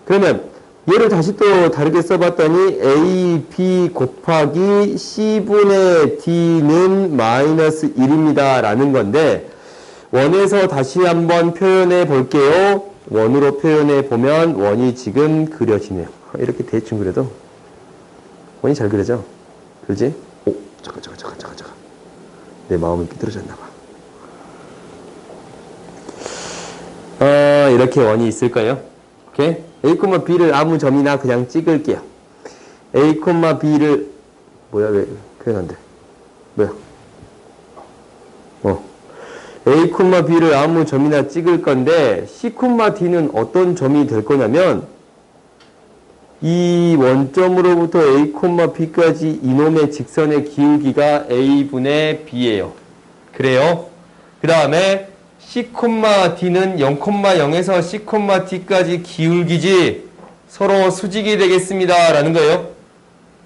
그러면 얘를 다시 또 다르게 써봤더니 AB 곱하기 C분의 D는 마이너스 1입니다 라는 건데 원에서 다시 한번 표현해 볼게요. 원으로 표현해 보면 원이 지금 그려지네요. 이렇게 대충 그려도 원이 잘 그려져. 그러지? 잠깐. 내 마음이 삐뚤어졌나 봐. 이렇게 원이 있을 거예요. 오케이? A, B를 아무 점이나 그냥 찍을게요. A, B를 뭐야 왜 표현 안 돼? 뭐야? A, B를 아무 점이나 찍을 건데 C, D는 어떤 점이 될 거냐면 이 원점으로부터 A, B까지 이놈의 직선의 기울기가 A분의 B예요. 그래요? 그 다음에 C, D는 0,0에서 C, D까지 기울기지 서로 수직이 되겠습니다. 라는 거예요.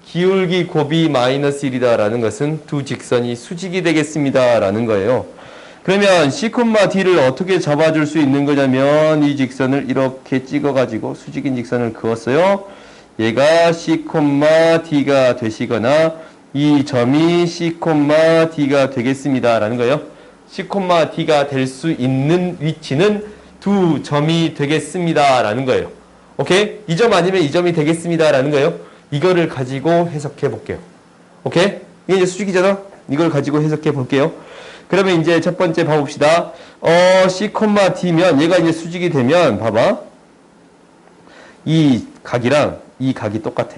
기울기 곱이 마이너스 1이다 라는 것은 두 직선이 수직이 되겠습니다. 라는 거예요. 그러면 C, D를 어떻게 잡아줄 수 있는 거냐면 이 직선을 이렇게 찍어가지고 수직인 직선을 그었어요. 얘가 C, D가 되시거나 이 점이 C, D가 되겠습니다. 라는 거예요. C, D가 될 수 있는 위치는 두 점이 되겠습니다. 라는 거예요. 오케이? 이 점 아니면 이 점이 되겠습니다. 라는 거예요. 이거를 가지고 해석해 볼게요. 오케이? 이게 이제 수직이잖아? 이걸 가지고 해석해 볼게요. 그러면 이제 첫 번째 봐봅시다. C, D면 얘가 이제 수직이 되면 봐봐. 이 각이랑 이 각이 똑같아.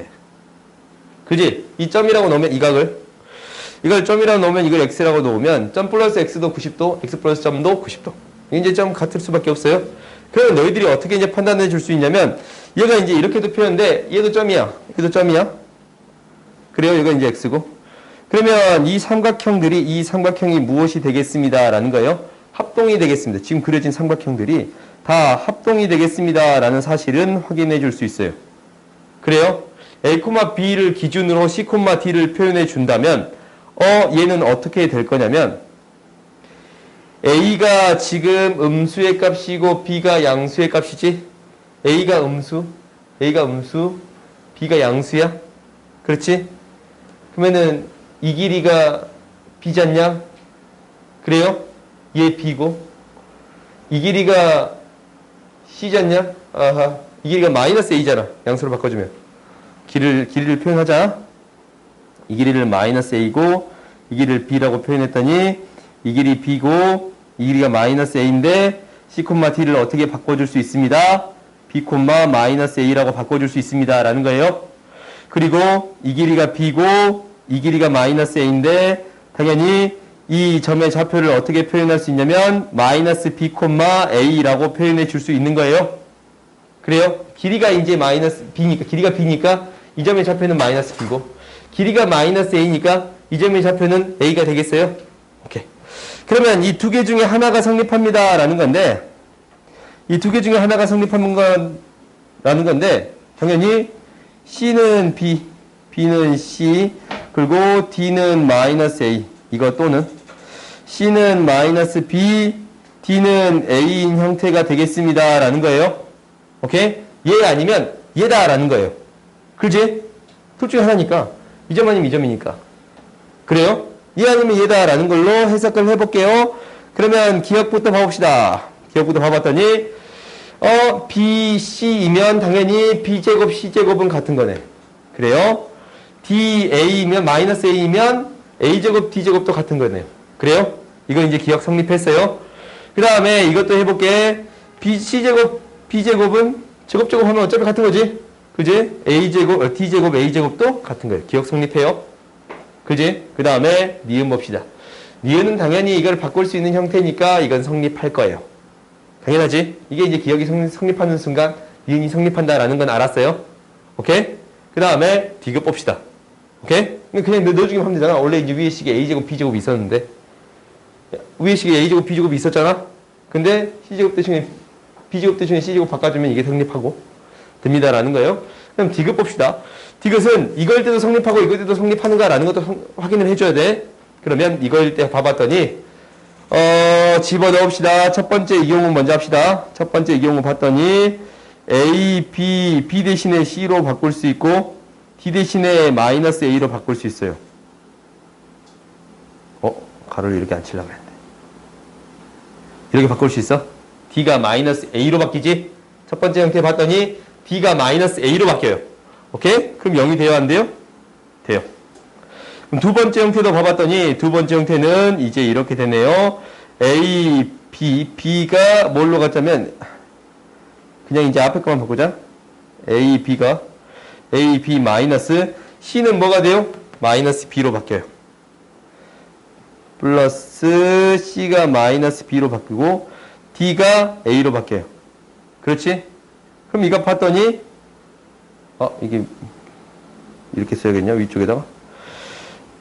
그지? 이 점이라고 놓으면 이 각을 이걸 점이라고 놓으면 이걸 x라고 놓으면 점 플러스 x도 90도, x 플러스 점도 90도. 이게 이제 점 같을 수밖에 없어요. 그럼 너희들이 어떻게 이제 판단해 줄 수 있냐면 얘가 이제 이렇게도 표현돼. 얘도 점이야. 얘도 점이야. 그래요? 얘가 이제 x고. 그러면 이 삼각형이 무엇이 되겠습니다. 라는 거예요. 합동이 되겠습니다. 지금 그려진 삼각형들이 다 합동이 되겠습니다. 라는 사실은 확인해 줄 수 있어요. 그래요? A, B를 기준으로 C, D를 표현해 준다면 얘는 어떻게 될 거냐면 A가 지금 음수의 값이고 B가 양수의 값이지? A가 음수, B가 양수야? 그렇지? 그러면은 이 길이가 B잖냐? 그래요? 얘 B고 이 길이가 C잖냐? 아하, 이 길이가 마이너스 A잖아. 양수로 바꿔주면 길이를 표현하자. 이 길이를 마이너스 A고 이 길이를 B라고 표현했더니 이 길이 B고 이 길이가 마이너스 A인데 C, D를 어떻게 바꿔줄 수 있습니다. B, 마이너스 A라고 바꿔줄 수 있습니다. 라는 거예요. 그리고 이 길이가 B고 이 길이가 마이너스 A인데 당연히 이 점의 좌표를 어떻게 표현할 수 있냐면 마이너스 B, A라고 표현해 줄 수 있는 거예요. 그래요? 길이가 이제 마이너스 B니까 이 점의 좌표는 마이너스 B고 길이가 마이너스 A니까 이 점의 좌표는 A가 되겠어요? 오케이. 그러면 이 두 개 중에 하나가 성립합니다. 라는 건데 이 두 개 중에 하나가 성립하는 라는 건데 당연히 C는 B, B는 C 그리고 D는 마이너스 A 이거 또는 C는 마이너스 B, D는 A인 형태가 되겠습니다. 라는 거예요. 오케이? 얘 아니면 얘다 라는 거예요. 그렇지? 둘 중에 하나니까 이 점 아니면 이 점이니까 그래요? 얘 아니면 얘다 라는 걸로 해석을 해볼게요. 그러면 기억부터 봐봅시다. 기억부터 봐봤더니 BC이면 당연히 B제곱 C제곱은 같은 거네. 그래요? DA이면 마이너스 A이면 A제곱 D제곱도 같은 거네요. 그래요? 이거 이제 기억 성립했어요. 그 다음에 이것도 해볼게. C제곱 B제곱은 제곱제곱 하면 어차피 같은 거지? 그지? A제곱, D제곱, A제곱도 같은 거예요. 기억 성립해요. 그지? 그 다음에 니은 봅시다. 니은은 당연히 이걸 바꿀 수 있는 형태니까 이건 성립할 거예요. 당연하지? 이게 이제 기억이 성립하는 순간 니은이 성립한다라는 건 알았어요. 오케이? 그 다음에 디귿 봅시다. 오케이? 그냥 넣어주기만 하면 되잖아. 원래 이제 위에 식에 A제곱, B제곱이 있었는데 위에 식에 A제곱, B제곱이 있었잖아? 근데 C제곱 대신에 B제곱 대신에 C제곱 바꿔주면 이게 성립하고 됩니다라는 거예요. 그럼 디귿 봅시다. 디귿은 이걸 때도 성립하고 이걸 때도 성립하는가라는 것도 확인을 해줘야 돼. 그러면 이걸 때 봐봤더니 집어넣읍시다. 첫 번째 이 경우 먼저 합시다. 첫 번째 이 경우 봤더니 A, B 대신에 C로 바꿀 수 있고 D 대신에 마이너스 A로 바꿀 수 있어요. 가로를 이렇게 안 치려고 했는데 이렇게 바꿀 수 있어? D가 마이너스 A로 바뀌지? 첫 번째 형태 봤더니 D가 마이너스 A로 바뀌어요. 오케이? 그럼 0이 돼요? 안 돼요? 돼요. 그럼 두 번째 형태도 봐봤더니 두 번째 형태는 이제 이렇게 되네요. A, B가 뭘로 갔자면 그냥 이제 앞에 것만 바꾸자. A, B가 A, B 마이너스 C는 뭐가 돼요? 마이너스 B로 바뀌어요. 플러스 C가 마이너스 B로 바뀌고 D가 A로 바뀌어요. 그렇지? 그럼 이거 봤더니 이게 이렇게 써야겠냐? 위쪽에다가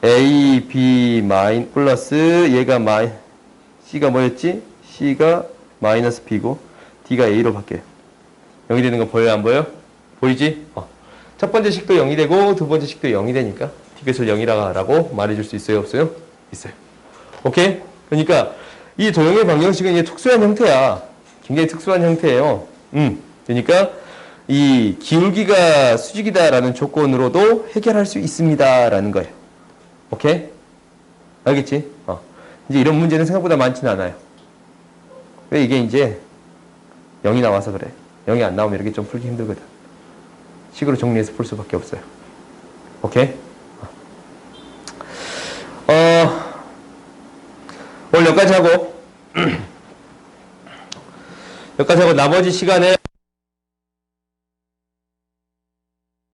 A, B 플러스 얘가 C가 뭐였지? C가 마이너스 B고 D가 A로 바뀌어요. 0이 되는 거 보여요? 안 보여요? 보이지? 첫 번째 식도 0이 되고 두 번째 식도 0이 되니까 D것을 0이라고 말해줄 수 있어요? 없어요? 있어요. 오케이? 그러니까 이 도형의 방정식은 이게 특수한 형태야. 굉장히 특수한 형태예요. 그러니까 이 기울기가 수직이다라는 조건으로도 해결할 수 있습니다라는 거예요. 오케이? 알겠지? 이제 이런 문제는 생각보다 많지는 않아요. 왜 이게 이제 0이 나와서 그래. 0이 안 나오면 이렇게 좀 풀기 힘들거든. 식으로 정리해서 풀 수밖에 없어요. 오케이? 오늘 여기까지 하고 여기까지 하고 나머지 시간에